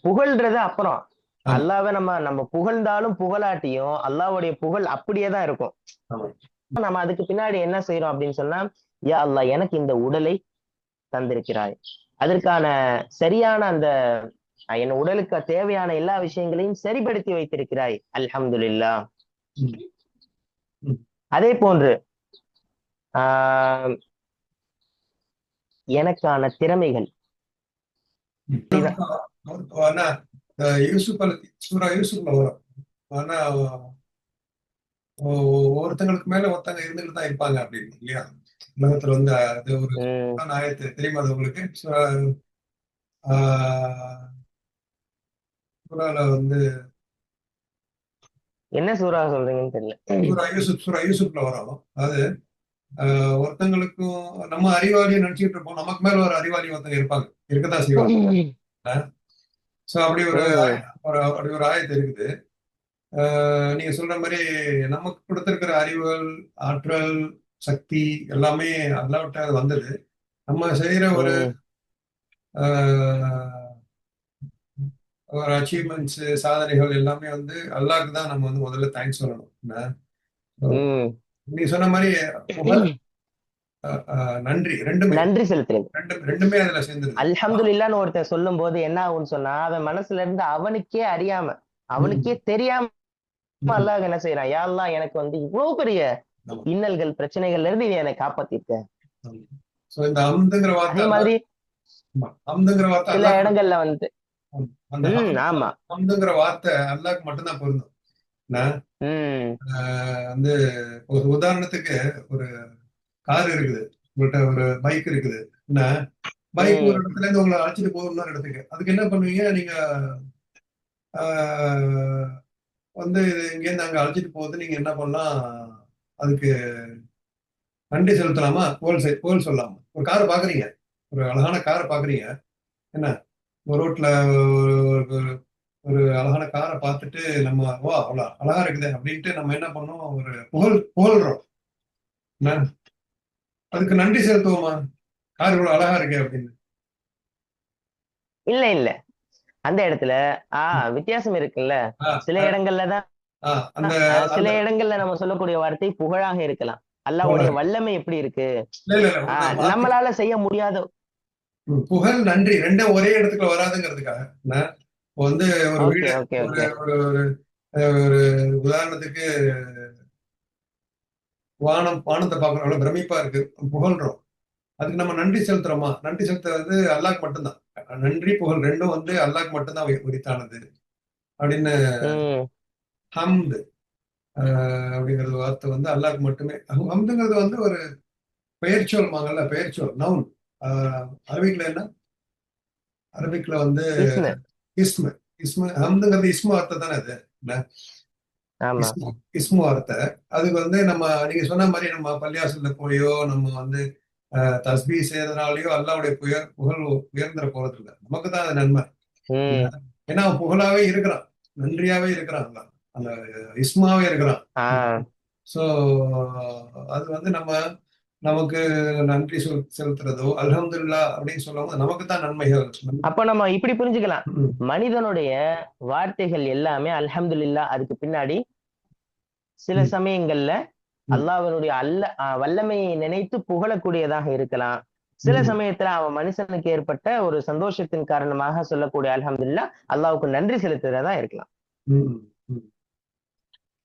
புகழ்றது அப்புறம், அல்லாஹ்வை நம்ம புகழ்ந்தாலும் புகழாட்டியும் அல்லாஹ்வுடைய புகழ் அப்படியே தான் இருக்கும். நம்ம அதுக்கு பின்னாடி என்ன செய்யறோம் அப்படின்னு சொன்னா, யா அல்லாஹ் எனக்கு இந்த உடலை தந்திருக்கிறாய், அதற்கான சரியான அந்த என் உடலுக்கு தேவையான எல்லா விஷயங்களையும் சரிப்படுத்தி வைத்திருக்கிறாய், அல்ஹம்துலில்லாஹ். அதே போன்று எனக்கான திறமைகள், ஒருத்தங்களுக்கு மேல ஒருத்தங்க இருந்துட்டு தான் இருப்பாங்க அப்படின்னு இல்லையா? உலகத்துல வந்து அது ஒரு ம். ஆயத்து தெரியுமா அது உங்களுக்கு? ஆஹ் சூறால வந்து என்ன சூறா சொல்றீங்கன்னு தெரியல. சூரா யூசுப்ல வரும். அது ஒருத்தங்களுக்கும் நம்ம அறிவாளியை நினைச்சிட்டு இருப்போம், நமக்கு மேல ஒரு அறிவாளி ஒருத்தங்க இருப்பாங்க, இருக்கதான் செய்வாங்க. சோ அப்படி ஒரு ம். அப்படி ஒரு ஆயத்து இருக்குது. நீங்க சொல்ற மாதிரி நமக்கு கொடுத்திருக்கிற அறிவுகள், ஆற்றல், சக்தி எல்லாமே அல்லாவிட்ட வந்தது. நம்ம செய்யற ஒரு ம். ஆஹ், ஒரு அச்சீவ்மெண்ட்ஸ், சாதனைகள் எல்லாமே வந்து அல்லாஹ்க்கு தான் நம்ம வந்து முதல்ல தேங்க்ஸ் சொல்லணும். என்ன? So, ம். நீங்க சொன்ன மாதிரி புகழ், நன்றி ரெண்டுமே நன்றி செலுத்துறது. ரெண்டுமே அதுல சேர்ந்துருது. அல்ஹம்துலில்லான்னு ஒருத்தன் சொல்லும் போது என்ன ஆகும்னு சொன்னா, அவன் மனசுல இருந்து அவனுக்கே அறியாம, அவனுக்கே ம், தெரியாம ம், அல்லாஹ் என்ன செய்யறான், யா அல்லாஹ் எனக்கு வந்து இவ்வளவு பெரிய ஆமா, இன்னல்கள், பிரச்சனைகள்ல இருந்து நீ என்னை காப்பாத்திருக்க. ஆமா. So, இந்த அம்துங்கிற வார்த்தை அதே மாதிரி அம்துங்கிற வார்த்தை சில அல்லாஹ் இடங்கள்ல வந்து அந்த ஆமா. ஹம்துங்கிற வார்த்தை அல்லாஹ்க்கு மட்டும்தான் பொருந்தும். என்ன? ம். வந்து ஒரு உதாரணத்துக்கு ஒரு கார் இருக்குது, உங்கள்கிட்ட ஒரு பைக் இருக்குது. என்ன? பைக் ஒரு ம். இடத்துல இருந்து உங்களை அழைச்சிட்டு போகும் இன்னொரு இடத்துக்கு. அதுக்கு என்ன பண்ணுவீங்க நீங்க? ஆஹ், வந்து இங்கேருந்து அங்க அழைச்சிட்டு போகுது, நீங்க என்ன பண்ணலாம்? அதுக்கு நன்றி செலுத்தலாமா, புகழ் சொல்லலாமா? ஒரு காரை பாக்குறீங்க, ஒரு அழகான காரை பாக்குறீங்க. என்ன? ஒரு ரோட்ல ஒரு ஒரு ஒரு அழகான காரை பார்த்துட்டு நம்ம வா அவ்வளோ அழகா இருக்குது அப்படின்ட்டு நம்ம என்ன பண்ணோம்? ஒரு புகழ்றோம். என்ன? அதுக்கு நன்றி செலுத்துவோமா? கார் இவ்வளவு அழகா இருக்கே அப்படின்னு. இல்ல, இல்ல. அந்த இடத்துல வித்தியாசம் இருக்குல்ல. ஆஹ் சில இடங்கள்ல தான் அந்த சில அந்த இடங்கள்ல நம்ம சொல்லக்கூடிய வார்த்தை புகழாக இருக்கலாம். புகழ் அல்லாஹ்வுடைய வல்லமை எப்படி இருக்கு? இல்ல இல்ல இல்ல நான் வார்த்தை நம்மளால செய்ய முடியாத புகழ் நன்றி ரெண்டும் ஒரே இடத்துக்கு வராதுங்கிறதுக்காக. என்ன? இப்போ வந்து ஒரு ஓகே, வீடு, ஓகே, ஒரு ஓகே. ஒரு ஒரு ஒரு உதாரணத்துக்கு வானத்தை பார்க்கறோம், பிரமிப்பா இருக்கு, புகழ்றோம். அதுக்கு நம்ம நன்றி செலுத்துறோமா? நன்றி செலுத்துறது அல்லாஹ்க்கு மட்டும்தான். நன்றி புகழ் ரெண்டும் வந்து அல்லாஹ்க்கு மட்டும்தான் உரித்தானது அப்படின்னு. ம். ஹம்து அப்படிங்கிறது வார்த்தை வந்து அல்லாஹ்க்கு மட்டுமே. ஹம்துங்கிறது வந்து ஒரு பெயர்ச்சொல், பெயர்ச்சொல், நவுன். அரபிக்ல என்ன? அரபிக்ல வந்து இஸ்மு. இஸ்மு. ஹம்துங்கிறது இஸ்மு வார்த்தை தானே அது? என்ன? ஆமா. இஸ்மு இஸ்மு வார்த்தை. அதுக்கு வந்து நம்ம நீங்க சொன்ன மாதிரி நம்ம பள்ளியாசல்ல போயோ நம்ம வந்து தஸ்பீ செய்யறதுனாலயோ அல்லாவுடைய புகழ் உயர்ந்துட போறது இல்லை. நமக்கு தான் அது நன்மை. ம். ஏன்னா அவன் புகழாவே இருக்கிறான், நன்றியாவே இருக்கிறான், அந்த இஸ்மாவே இருக்கிறான். ஆ சோ அது வந்து நமக்கு நன்றி செலுத்துறதோ அல்ஹம்துலில்லாஹ் அப்படின்னு சொல்லும்போது நமக்கு தான் நன்மைகள். அப்ப நம்ம இப்படி புரிஞ்சுக்கலாம். ம், மனிதனுடைய வார்த்தைகள் எல்லாமே அல்ஹம்துலில்லாஹ், அதுக்கு பின்னாடி சில ம், சமயங்கள்ல ம், அல்லாஹ்வினுடைய வல்லமையை நினைத்து புகழக்கூடியதாக இருக்கலாம். சில ம், சமயத்துல அவன் மனுஷனுக்கு ஏற்பட்ட ஒரு சந்தோஷத்தின் காரணமாக சொல்லக்கூடிய அல்ஹம்துலில்லாஹ், அல்லாஹ்வுக்கு நன்றி செலுத்துறதா இருக்கலாம். ம், ம்.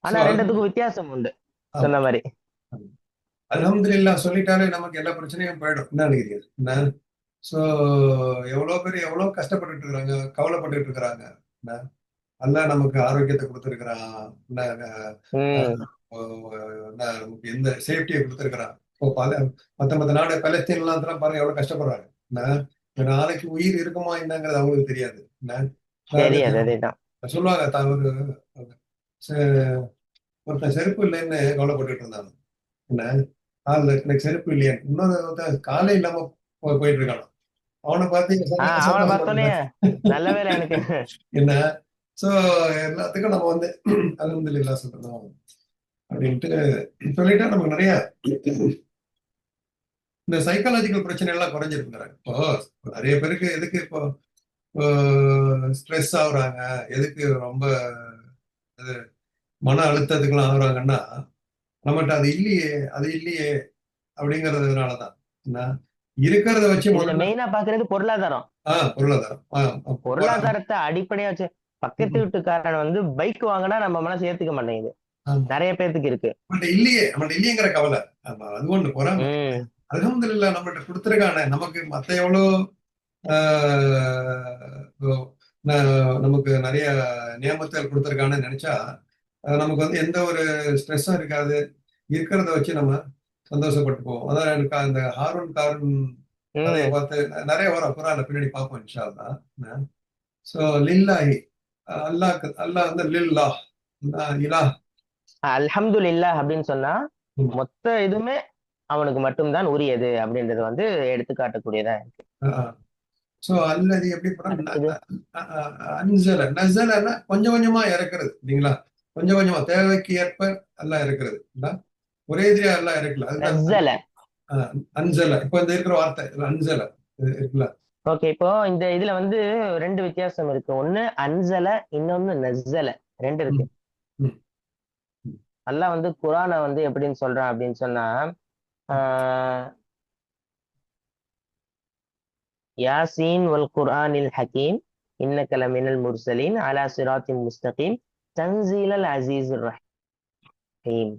சோ ஆனா 2த்துக்கும் வித்தியாசம் உண்டு. ஆமா, சொன்ன மாரி. அல்ஹம்துலில்லாஹ் சொல்லிட்டாலே நமக்கு எல்லா பிரச்சனையும் போயிடும். என்ன நினைக்கிறீங்க? என்ன? சோ எவ்வளவு பேர் எவ்வளவு கஷ்டப்பட்டுட்டு இருக்கிறாங்க, கவலைப்பட்டுட்டு இருக்கிறாங்க. என்ன? அல்லாஹ் நமக்கு ஆரோக்கியத்தை கொடுத்திருக்கிறான். என்ன? அஹ், ம். என்ன நமக்கு எந்த சேஃப்டியை கொடுத்திருக்கிறான். இப்போ மத்த மத்த நாடு பலஸ்தீன்லாம் பாருங்க எவ்வளவு கஷ்டப்படுறாங்க. என்ன? இப்ப நாளைக்கு உயிர் இருக்குமா என்னங்கிறது அவங்களுக்கு தெரியாது. என்ன? அதாவது தெரியாது. அதேதான். சொல்லுவாங்க ஒரு ஒருத்தன் செருப்பு இல்லைன்னு கவலைப்பட்டுட்டு இருந்தாங்க. என்ன? எனக்கு செருப்பு இல்லையா, இன்னொரு காலே இல்லாம போயிட்டு இருக்கான். அவனை பார்த்து அவன பார்த்தோனே சந்தோஷப்படுங்க. நல்ல வேளை எனக்கு என்ன? சோ எல்லாத்துக்கும் நம்ம வந்து அல்ஹம்துலில்லாஹ் சொல்றோம் அப்படின்ட்டு சொல்லிட்டா நமக்கு நிறைய இந்த சைக்காலஜிக்கல் பிரச்சனை எல்லாம் குறைஞ்சிருக்கிறாங்க. இப்போ நிறைய பேருக்கு எதுக்கு இப்போ ஸ்ட்ரெஸ் ஆகுறாங்க, எதுக்கு ரொம்ப இது மன அழுத்தத்துக்குலாம் ஆகுறாங்கன்னா, நம்மகிட்ட அது இல்லையே அப்படிங்கிறதுனாலதான். என்ன? இருக்கிறத வச்சு இதுல முதல்ல மெயினா பாக்குறது பொருளாதாரம். பொருளாதாரம். பொருளாதாரத்தை அடிப்படையா வச்சு பக்கத்து வீட்டுக்காரன் வந்து பைக் வாங்கினா நம்ம மனசு ஏத்துக்க மாட்டேங்குது. ஆமா, நிறைய பேத்துக்கு இருக்கு. நம்மள்ட்ட இல்லையேங்கிற கவலை. ஆமா, அது ஒண்ணு பொறாமை. ம். அல்ஹம்துலில்லாஹ் நம்மள்ட்ட கொடுத்துருக்கானே, நமக்கு மத்த எவ்வளோ ஆஹ் நமக்கு நிறைய நியமத்துகள் கொடுத்துருக்கான்னு நினைச்சா நமக்கு வந்து எந்த ஒரு ஸ்ட்ரெஸ்ஸும் இருக்காது. இருக்கிறத வச்சு நம்ம சந்தோஷப்பட்டு போவோம். அதான் எனக்கு அந்த ஹாரூன் காரூன் கதையை உம் பார்த்து நிறைய வரும் குரான்ல, பின்னாடி பார்ப்போம் இன்ஷா அல்லாஹ். ஸோ லில்லாஹி, அல்லாஹ் வந்து லில்லாஹ், இலாஹ். அல்ஹம்துலில்லாஹ் அப்படின்னு சொன்னா ம். மொத்த இதுவுமே அவனுக்கு மட்டும்தான் உரியது அப்படின்றது வந்து எடுத்து காட்டக்கூடியதா இருக்கு. ஸோ அல்லது எப்படி போனா அடுத்தது அன்சல நசலன்னா கொஞ்சம் கொஞ்சமா இறக்குறது இல்லைங்களா? கொஞ்சம் கொஞ்சமா தேவைக்கு ஏற்ப எல்லாம் இறக்குறது இல்ல, ஒரே இதுலயா எல்லாம் இறக்கல. அதுதான் நஸ்ஸல. அன்சல. இப்ப இந்த இருக்கிற வார்த்தை அன்சல இருக்குல்ல. ஓகே, இப்போ இந்த இதுல வந்து ரெண்டு வித்தியாசம் இருக்கு. ஒண்ணு அன்சல, இன்னொன்னு நஸ்ஸல. ரெண்டு இருக்கு. ம், ம், ம், அல்லாஹ் வந்து குரானை வந்து எப்படின்னு சொல்றான் அப்படின்னு சொன்னா, ஆஹ் யாசீன் வல் குர்ஆனில் ஹக்கீம் இன்னக லமினல் முர்சலீன் அலா சிராத்தின் முஸ்தகீம் தன்சீலல் அசீஸிர் ரஹீம்.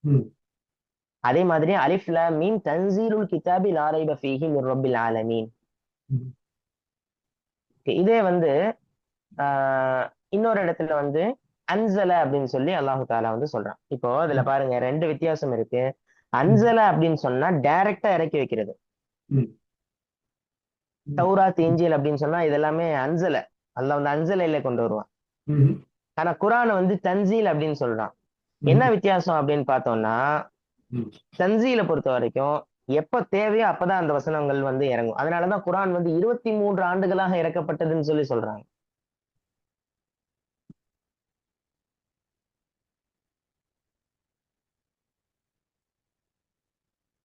ம், அதே மாதிரி அலிஃப் லாம் மீம் தன்சீலுல் கிதாபி லா ரைப ஃபீஹி மிர் ரப்பில் ஆலமீன். ம், இதே வந்து ஆஹ் இன்னொரு இடத்துல வந்து அன்சல அப்படின்னு சொல்லி அல்லாஹு தாலா வந்து சொல்றான். இப்போ அதுல பாருங்க ரெண்டு வித்தியாசம் இருக்கு. ம், அன்சல அப்படின்னு சொன்னா டைரக்டா இறக்கி வைக்கிறது. ம், ம், தௌராத் இன்ஜீல் அப்படின்னு சொன்னா இதெல்லாமே அன்சல, அல்லாஹ் வந்து அன்சலையில கொண்டு வருவான். ம், ஆனா குரானை வந்து தன்சீல் அப்படின்னு சொல்றான். என்ன ம், வித்தியாசம் அப்படின்னு பார்த்தோம்னா, ம். தன்சீலை பொறுத்த வரைக்கும் எப்ப தேவையோ அப்பதான் அந்த வசனங்கள் வந்து இறங்கும். அதனாலதான் குரான் வந்து 23 ஆண்டுகளாக இறக்கப்பட்டதுன்னு சொல்லி சொல்றாங்க.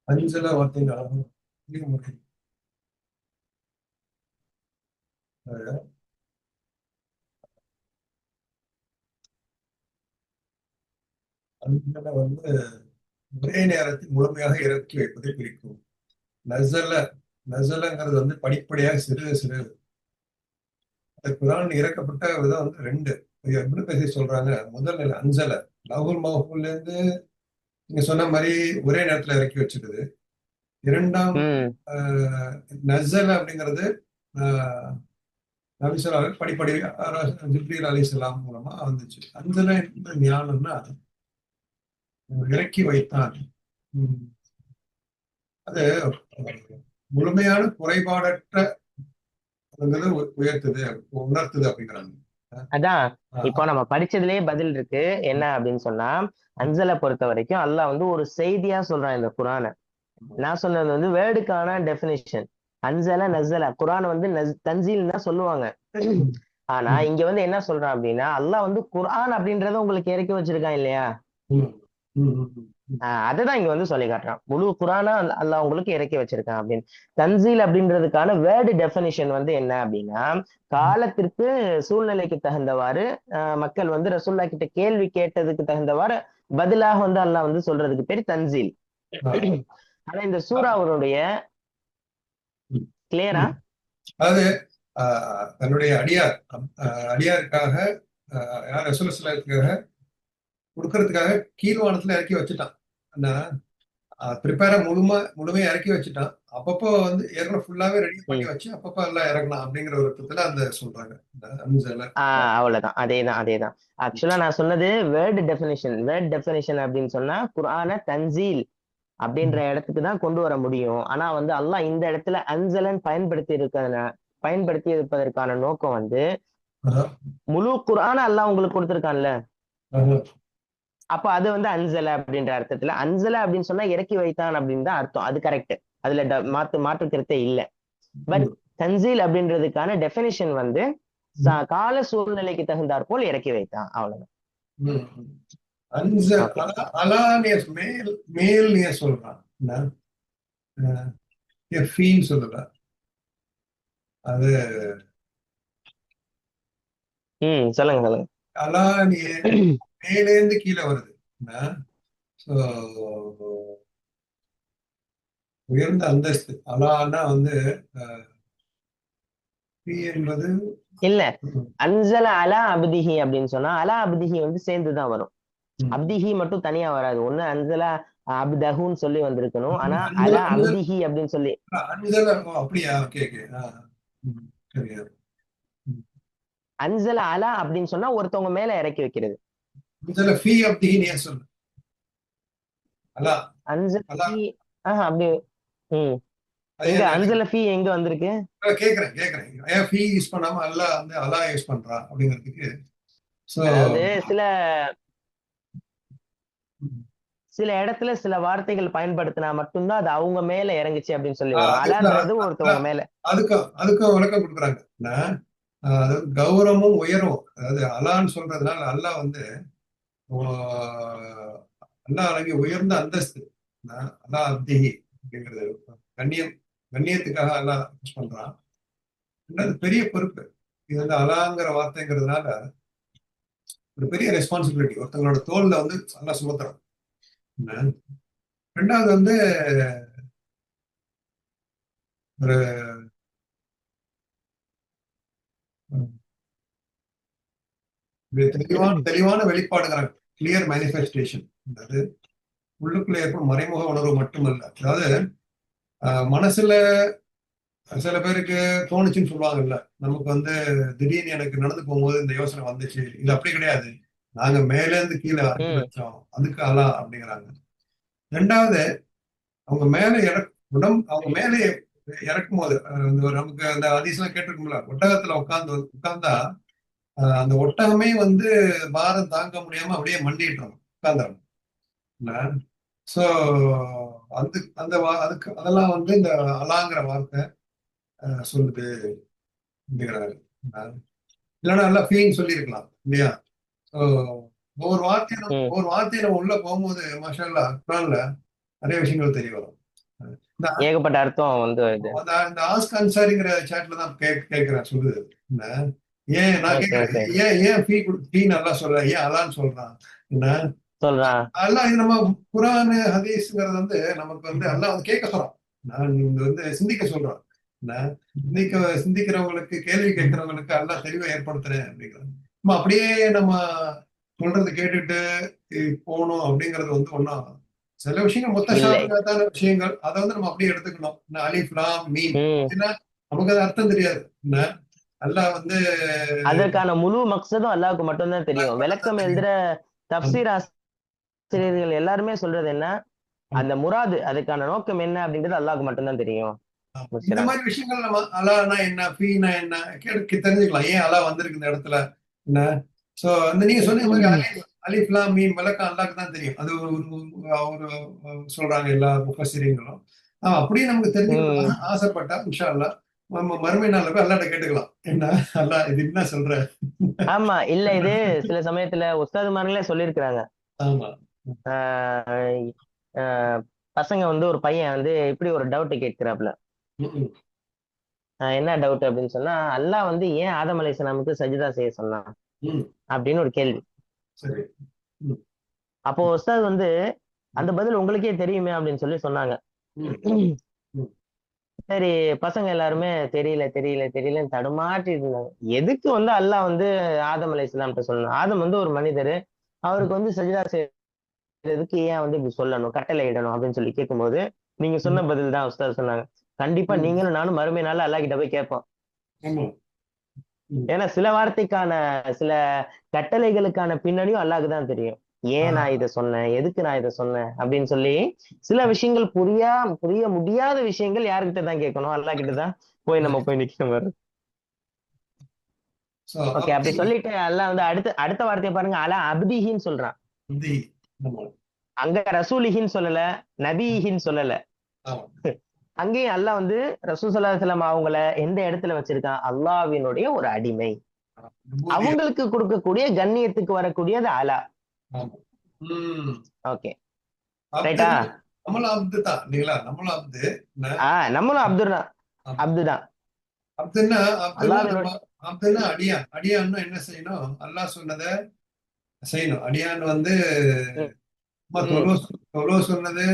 அன்சல வார்த்தைங்க அழகா புரிய முடியும். அன்சல வந்து ஒரே நேரத்தில் முழுமையாக இறக்கி வைப்பதை குறிக்கும். நசல, நசலங்கிறது வந்து படிப்படியாக சிறு சிறு. அந்த குரான் இறக்கப்பட்ட விதம் வந்து ரெண்டு. எப்படி பேசி சொல்றாங்க, முதல் நிலை அஞ்சல லவுல் மஹ்ஃபூல்ல இருந்து நீங்க சொன்ன மாதிரி ஒரே நேரத்துல இறக்கி வச்சுக்குது. இரண்டாம் ம் ஆஹ், நசல அப்படிங்கிறது ஆஹ், நபிசல்லா படிப்படி ஜிப்ரீல் அலைஹிஸ்ஸலாம் மூலமா வந்துச்சு. அஞ்சல என்ற ஞானம்னா இறக்கி வைத்தான். உம், அது முழுமையான குறைபாடற்ற உயர்த்துது, உணர்த்துது அப்படிங்கிறாங்க. அதான் இப்போ ஆஹ், நம்ம படிச்சதுலயே பதில் இருக்கு. என்ன அப்படின்னு சொன்னா, அன்சலை பொறுத்த வரைக்கும் அல்லாஹ் வந்து ஒரு செய்தியா சொல்றான் இந்த குரானை. நான் சொன்னது வந்து வேர்டுக்கான டெபினிஷன். அன்சல நஸ்ஸல குரான் வந்து தன்சீல் தான் சொல்லுவாங்க. உம், ஆனா உம், இங்க வந்து என்ன சொல்றான் அப்படின்னா, அல்லாஹ் வந்து குர்ஆன் அப்படின்றத உங்களுக்கு இறக்கி வச்சிருக்கான் இல்லையா? உம், உம், உம், உம். அதுதான் இங்க வந்து சொல்லி காட்டுறான். முழு குரானா அல்லாஹ் உங்களுக்கு இறக்கி வச்சிருக்கான் அப்படின்னு. தன்சீல் அப்படின்றதுக்கான வேர்டு டெபினிஷன் வந்து என்ன அப்படின்னா, காலத்திற்கு சூழ்நிலைக்கு தகுந்தவாறு மக்கள் வந்து ரசூல்லா கிட்ட கேள்வி கேட்டதுக்கு தகுந்தவாறு பதிலாக வந்து அல்லாஹ் வந்து சொல்றதுக்கு பேர் தன்சீல். ஆஹ், ஆனா இந்த சூறாவுடைய உம், கிளியரா? உம். அதாவது தன்னுடைய அடியாருக்காக யார் ரசூல் ஸல்லல்லாஹு கொடுக்கறதுக்காக கீழ்வானத்துல இறக்கி வச்சுட்டான். ப்ரிப்பேரா முழுமையா இறக்கி வச்சுட்டான். அப்பப்போ வந்து ஏற்கனவே ஃபுல்லாவே ரெடி பண்ணி ம். வச்சு அப்பப்போ எல்லாம் இறக்கலாம் அப்படிங்கிற ஒரு அர்த்தத்துல அந்த சொல்றாங்க இந்த அன்சல. அவ்வளவுதான். அதேதான். ஆக்சுவலா நான் சொன்னது வேர்ட் டெபினிஷன் அப்படின்னு சொன்னா குர்ஆன தன்சீல் அப்படின்ற ம். இடத்துக்கு தான் கொண்டு வர முடியும். ஆனா வந்து அல்லாஹ் இந்த இடத்துல அன்சலன் பயன்படுத்தி இருப்பதற்கான நோக்கம் வந்து அதான், முழு குர்ஆன அல்லாஹ் உங்களுக்கு கொடுத்திருக்கான்ல. அதான். அப்ப அது வந்து அன்சல அப்படின்ற அர்த்தத்துல, அன்சல அப்படின்னு சொன்னா இறக்கி வைத்தான் அப்படின்னு தான் அர்த்தம். அது கரெக்ட். அதுல மாற்று கருத்தே இல்ல. பட் ம், தன்சீல் அப்படின்றதுக்கான டெபினிஷன் வந்து ம், கால சூழ்நிலைக்கு தகுந்தாற் போல் இறக்கி வைத்தான், அவ்வளவுதான். ம். ஓகே. அலானிய மேல் மேல் நீ சொல்றான் என்ன? ஃபீன்னு சொல்லல. அது சொல்லுங்க. அலானிய மேலேந்து கீழே வருது என்ன? So, உயர்ந்த அந்தஸ்து அலான்னா வந்து ஃபீ என்பது. இல்ல, ம், அன்சல அலா அப்திஹி அப்படின்னு சொன்னா அலா அப்திஹி வந்து சேர்ந்துதான் வரும். ம். அப்திஹி மட்டும் தனியா வராது. ஒண்ணு அன்சல அப்தஹுன்னு சொல்லி வந்திருக்கணும். ஆனா அஞ்சல அலா அஞ்சல அப்திஹி அப்படின்னு சொல்லி அஞ்சல அப்படியா? Okay okay. ம், சரி. ம். அன்சல அலா அப்படின்னு சொன்னா ஒருத்தவங்க மேல இறக்கி வைக்கிறது. அஞ்சல ஃபீ அப்படின்னு ஏன் சொல்லு. அலா அன்சல் அல்லாஹ் ஃபீ அப்படி. ம். அது எங்க என்ன அன்சல ஃபீ எங்க வந்திருக்கு? கேக்குறேன் ஏன் ஃபீ யூஸ் பண்ணாம அல்லாஹ் வந்து அல்லாஹ் யூஸ் பண்றான் அப்படிங்கிறதுக்கு. ஸோ அதாவது சில இடத்துல சில வார்த்தைகள் பயன்படுத்தினா மட்டும்தான் அது அவங்க மேல இறங்குச்சு அப்படின்னு சொல்லி வரும். அலான்றது ஒருத்தவங்க மேல. அதுக்கும் அதுக்கும் விளக்கம் கொடுக்குறாங்க. அதாவது கௌரவமும் உயர்வும், அதாவது அல்லான்னு சொல்றதுனால அல்லாஹ் வந்து ஆஹ், அல்லாஹ் அழகி உயர்ந்த அந்தஸ்து. அல்லாஹ் அப்திஹி அப்படிங்கிறது கண்ணியம், கண்ணியத்துக்காக அல்லாஹ் யூஸ் பண்றான். ரெண்டாவது பெரிய பொறுப்பு. இது வந்து அலாங்கிற வார்த்தைங்கிறதுனால ஒரு பெரிய ரெஸ்பான்சிபிலிட்டி ஒருத்தங்களோட தோல்ல வந்து நல்லா சுமத்துறோம். ரெண்டாவது வந்து ஒரு தெளிவான வெளிப்பாடுங்கிற கிளியர் மேனிஃபெஸ்டேஷன். அதாவது உள்ளுக்குள்ள ஏற்படும் மறைமுக உணர்வு மட்டுமல்ல. அதாவது மனசுல சில பேருக்கு தோணுச்சுன்னு சொல்லுவாங்கல்ல, நமக்கு வந்து திடீர்னு எனக்கு நடந்து போகும்போது இந்த யோசனை வந்துச்சு. இது அப்படி கிடையாது. நாங்க மேல இருந்து கீழே இறக்கி வச்சோம், அதுக்கு அல்லாஹ் அப்படிங்கிறாங்க. ரெண்டாவது, அவங்க மேல அவங்க மேலே இறக்கும் போது நமக்கு அந்த அதிசயம் கேட்டிருக்கும்ல, ஒட்டகத்துல உட்கார்ந்தா அந்த ஒட்டகமே வந்து பாரம் தாங்க முடியாம அப்படியே மண்டிட்டுரும் உட்கார்ந்துடும். சோ அந்த அந்த அதுக்கு அதெல்லாம் வந்து இந்த அலாங்கிற வார்த்தை சொல்லுது அப்படிங்கிறாரு. இல்லைன்னா நல்லா ஃபீலிங் சொல்லியிருக்கலாம் இல்லையா? ஒவ்வொரு வார்த்தையை நம்ம உள்ள போகும்போது மாஷா அல்லாஹ் குர்ஆன்ல நிறைய விஷயங்கள் தெரிய வரும். ஏகப்பட்ட அர்த்தம் வந்து இந்த ஆஸ்க் அன்சாரிங்கிற சாட்ல தான் கேட்கிறேன் சொல்லுது. ஏன் நான் கேட்கிறேன், ஏன் ஃபீ நல்லா சொல்றேன், ஏன் அலான்னு சொல்றான் என்ன சொல்றான். அல்லாஹ் இது நம்ம குர்ஆன் ஹதீஸ்ங்கிறது வந்து நமக்கு வந்து அல்லாஹ் வந்து கேட்க சொல்றான். நான் வந்து சிந்திக்க சொல்றான். சிந்திக்கிறவங்களுக்கு, கேள்வி கேட்கிறவங்களுக்கு அல்லாஹ் தெளிவை ஏற்படுத்துறேன் அப்படிங்கிறது. நம்ம அப்படியே நம்ம சொல்றது கேட்டுட்டு போகணும் அப்படிங்கிறது வந்து ஒன்றும். சில விஷயங்கள் மொத்த சாதகத்தான விஷயங்கள், அதை வந்து நம்ம அப்படியே எடுத்துக்கணும். அலிஃப் லாம் மீம் அப்படின்னா நமக்கு அது அர்த்தம் தெரியாது. அல்லாஹ் வந்து அதற்கான முழு மக்சதும் அல்லாஹ்வுக்கு மட்டும்தான் தெரியும். விளக்கம் எழுதுற தப்சீர் ஆசிரியர்கள் எல்லாருமே சொல்றது என்ன, அந்த முராது, அதுக்கான நோக்கம் என்ன அப்படின்றது அல்லாஹ்வுக்கு மட்டும்தான் தெரியும். இந்த மாதிரி விஷயங்கள் நம்ம அலானா என்ன, ஃபீனா என்ன தெரிஞ்சுக்கலாம். ஏன் அலா வந்திருக்கு இந்த இடத்துல என்ன. சோ அந்த நீங்க சொன்ன மாதிரி அலிஃப் லாம் மீம் விளக்கம் அல்லாஹ்க்கு தான் தெரியும். அது ஒரு சொல்றாங்க எல்லா முஃபஸ்ஸிரீன்களும். அப்படியே நமக்கு தெரிஞ்சுக்கணும் ஆசைப்பட்டா இன்ஷா அல்லாஹ் நம்ம மறுமை நாள்ல போய் அல்லாஹ்ட்ட கேட்டுக்கலாம். என்ன அல்லாஹ் இது என்ன சொல்ற. ஆமா, இல்ல இது சில சமயத்துல உஸ்தாதுமார்களே சொல்லியிருக்கிறாங்க. ஆமா. பசங்க வந்து ஒரு பையன் வந்து இப்படி ஒரு டவுட் கேட்கிறாப்ல. என்ன டவுட் அப்படின்னு சொன்னா, அல்லாஹ் வந்து ஏன் ஆதம் அலைஹிஸ்ஸலாமுக்கு சஜிதா செய்ய சொன்னான் அப்படின்னு ஒரு கேள்வி. அப்போ உஸ்தாத் வந்து அந்த பதில் உங்களுக்கே தெரியுமே அப்படின்னு சொல்லி சொன்னாங்க. சரி, பசங்க எல்லாருமே தெரியலன்னு தடுமாற்றி இருந்தாங்க. எதுக்கு வந்து அல்லாஹ் வந்து ஆதம் அலைஹிஸ்ஸலாம்கிட்ட சொன்னான்? ஆதம் வந்து ஒரு மனிதர், அவருக்கு வந்து சஜிதா செய்யறதுக்கு ஏன் வந்து இப்படி சொல்லணும், கட்டளை இடணும் அப்படின்னு சொல்லி கேட்கும்போது நீங்க சொன்ன பதில் தான் உஸ்தாத் சொன்னாங்க. கண்டிப்பா நீங்களும் நானும் மறுமை நாள் அல்லாஹ் கிட்ட போய் கேட்போம். ஏன்னா சில வார்த்தைக்கான சில கட்டளைகளுக்கான பின்னணியும் அல்லாஹ்க்கு தான் தெரியும். ஏன் நான் இதை சொன்னேன், எதுக்கு நான் இதை சொன்னேன் அப்படின்னு சொல்லி சில விஷயங்கள் புரிய முடியாத விஷயங்கள் யாருக்கிட்ட தான் கேட்கணும்? அல்லாஹ் கிட்ட தான் போய் நம்ம போய் நிக்கணும். ஓகே, அப்படி சொல்லிட்டு அல்லாஹ் வந்து அடுத்த வார்த்தையை பாருங்க, அலா அப்திஹின்னு சொல்றான். அங்க ரசூலிஹின்னு சொல்லல, நபிஹின்னு சொல்லல. அங்கேயும் அல்லாஹ் வந்து ரசூல் ஸல்லல்லாஹு அலைஹி வஸல்லம் அவங்கள எந்த இடத்துல வச்சிருக்கான்? அல்லாஹ்வினுடைய ஒரு அடிமை, அவங்களுக்கு கொடுக்கக்கூடிய கண்ணியத்துக்கு வரக்கூடியது அலா. ஓகே, ரைட்டா? நம்மளும் அப்து தான் இல்லைங்களா? நம்மளும் அப்து. நம்மளும் அப்துதான். அப்துன்னா அடியான். அடியான்னா என்ன செய்யணும்? அல்லாஹ் சொன்னதை செய்யணும். அடியான் வந்து சொன்னது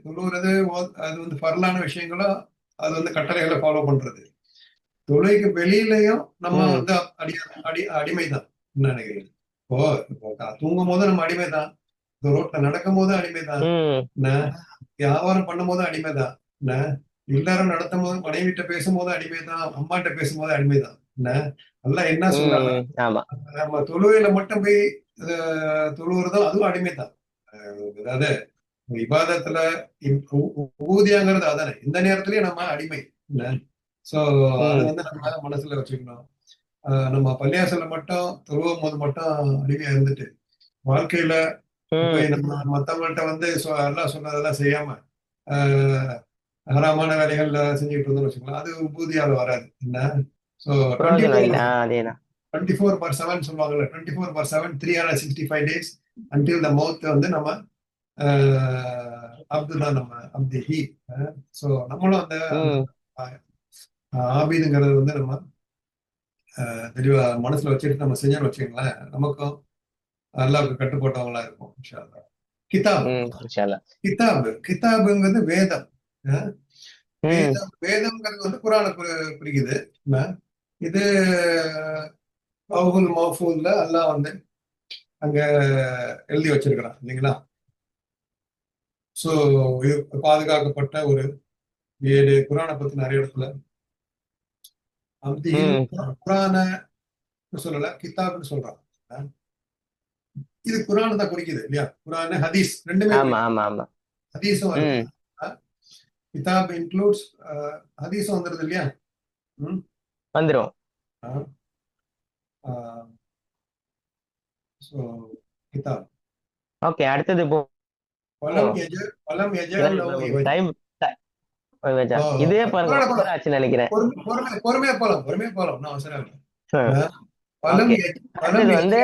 தொழுறது, அது வந்து பரலான விஷயங்களும், அது வந்து கட்டளைகளை ஃபாலோ பண்றது. தொழுகைக்கு வெளியிலையும் நம்ம வந்து அடிமைதான். என்ன நினைக்கிறீங்க? இப்போ தூங்கும் போது நம்ம அடிமைதான், ரோட்ல நடக்கும் போது அடிமைதான், வியாபாரம் பண்ணும் போது அடிமைதான், எல்லாரும் நடத்தும் போது, மனைவிட்ட பேசும்போது அடிமைதான், அம்மாட்ட பேசும்போது அடிமைதான். என்ன சொல்றாங்க, நம்ம தொழுகையில மட்டும் போய் தொழுவுறதோ அதுவும் அடிமைதான். அதாவது இபாதத்துல ஊதியங்கிறது அதானே, இந்த நேரத்திலயும் நம்ம அடிமை இல்ல. சோ அதை வந்து நம்ம மனசுல வச்சுக்கணும். நம்ம பள்ளியாசல மட்டும் துருவும் போது மட்டும் அடிமையா இருந்துட்டு வாழ்க்கையில போய் நம்ம மத்தவங்கள்ட்ட வந்து எல்லாம் சொன்னதெல்லாம் செய்யாம ஹராமான வேலைகள்ல செஞ்சுட்டு இருந்தோம்னு வச்சுக்கலாம், அது ஊதியால வராது என்ன. ஸோ பிரயோஜனம் இல்ல. அதேதான் 24/7 சொல்லுவாங்கல்ல, 24/7 365 days அன்டில் த மவுத் வந்து நம்ம அப்துதான், நம்ம அப்தி. ஸோ நம்மளும் அந்த ஆபீதுங்கிறது வந்து நம்ம தெளிவா மனசுல வச்சுட்டு நம்ம செஞ்சோம்னு வச்சுக்கோங்களேன், நமக்கும் அல்லாவுக்கு கட்டுப்பட்டவங்களா இருக்கும் இன்ஷா அல்லாஹ். கிதாபுங்கிறது வேதம். வேதம்ங்கிறது வந்து குரானை குறிக்குது. இது மௌஃபூல்ல அல்லாஹ் வந்து அங்க எழுதி வச்சிருக்கிறான் இல்லைங்களா. சோ பாதுகாக்கப்பட்ட ஒரு ஏழு குரானை பத்தி நிறைய இடத்துல அப்படி குரான சொல்லல, கிதாப்னு சொல்றான். இது குரான் தான் குறிக்குது இல்லையா, குரான் ஹதீஸ் ரெண்டுமே. ஹதீஸும் வருது, கிதாப் இன்க்ளூட்ஸ் ஹதீஸும் வந்துருது இல்லையா, வந்துரும். சோ கிதாப். ஓகே, அடுத்தது இதே பாருங்க நினைக்கிறேன். பொறுமையா போலாம் நான் அவசரம் இல்லை. வந்து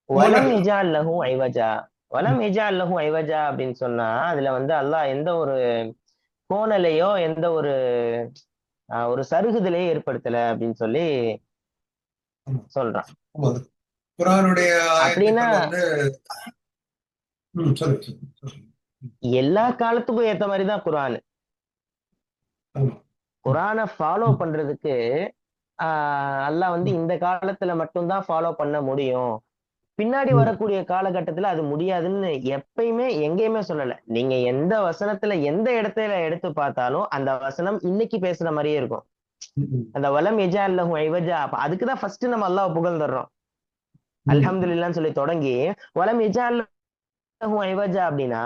வலம் இஜால் லஹு ஐவஜா, வலம் இஜால் லஹு ஐவஜா அப்படின்னு சொன்னா அதுல வந்து அல்லாஹ் எந்த ஒரு கோணலையோ எந்த ஒரு ஒரு சருகுதலையோ ஏற்படுத்தல அப்படின்னு சொல்லி சொல்றான். குர்ஆனுடைய அப்படின்னா எல்லா காலத்துக்கும் ஏத்த மாதிரிதான் குர்ஆன். குர்ஆனை ஃபாலோ பண்றதுக்கு அல்லாஹ் வந்து இந்த காலத்துல மட்டும்தான் ஃபாலோ பண்ண முடியும், பின்னாடி வரக்கூடிய காலகட்டத்துல அது முடியாதுன்னு எப்பயுமே எங்கேயுமே சொல்லல. நீங்க எந்த வசனத்துல எந்த இடத்துல எடுத்து பார்த்தாலும் அந்த வசனம் இன்னைக்கு பேசுற மாதிரியே இருக்கும். அந்த வலம் எஜால் லஹு ஐவஜா, அதுக்குதான் ஃபர்ஸ்ட் நம்ம அல்லாஹ் புகழ்ந்துடுறோம். அல்ஹம்துலில்லாஹ்னு சொல்லி தொடங்கி வலம் எஜால் லஹு ஐவஜா அப்படின்னா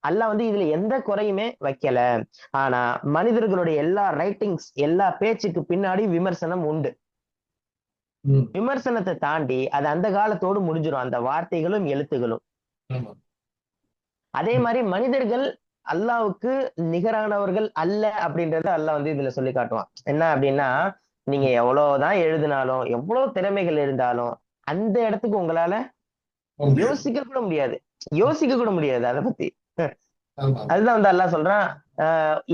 அல்லாஹ் வந்து இதுல எந்த குறையுமே வைக்கல. ஆனா மனிதர்களுடைய எல்லா ரைட்டிங்ஸ் எல்லா பேச்சுக்கு பின்னாடி விமர்சனம் உண்டு. விமர்சனத்தை தாண்டி அது அந்த காலத்தோடு முடிஞ்சிடும், அந்த வார்த்தைகளும் எழுத்துகளும். அதே மாதிரி மனிதர்கள் அல்லாவுக்கு நிகரானவர்கள் அல்ல அப்படின்றத அல்லாஹ் வந்து இதுல சொல்லி காட்டுவான். என்ன அப்படின்னா, நீங்க எவ்வளவுதான் எழுதினாலும் எவ்வளவு திறமைகள் இருந்தாலும் அந்த இடத்துக்கு உங்களால யோசிக்க கூட முடியாது அதை பத்தி. அதுதான் வந்து அல்லாஹ் சொல்றான்,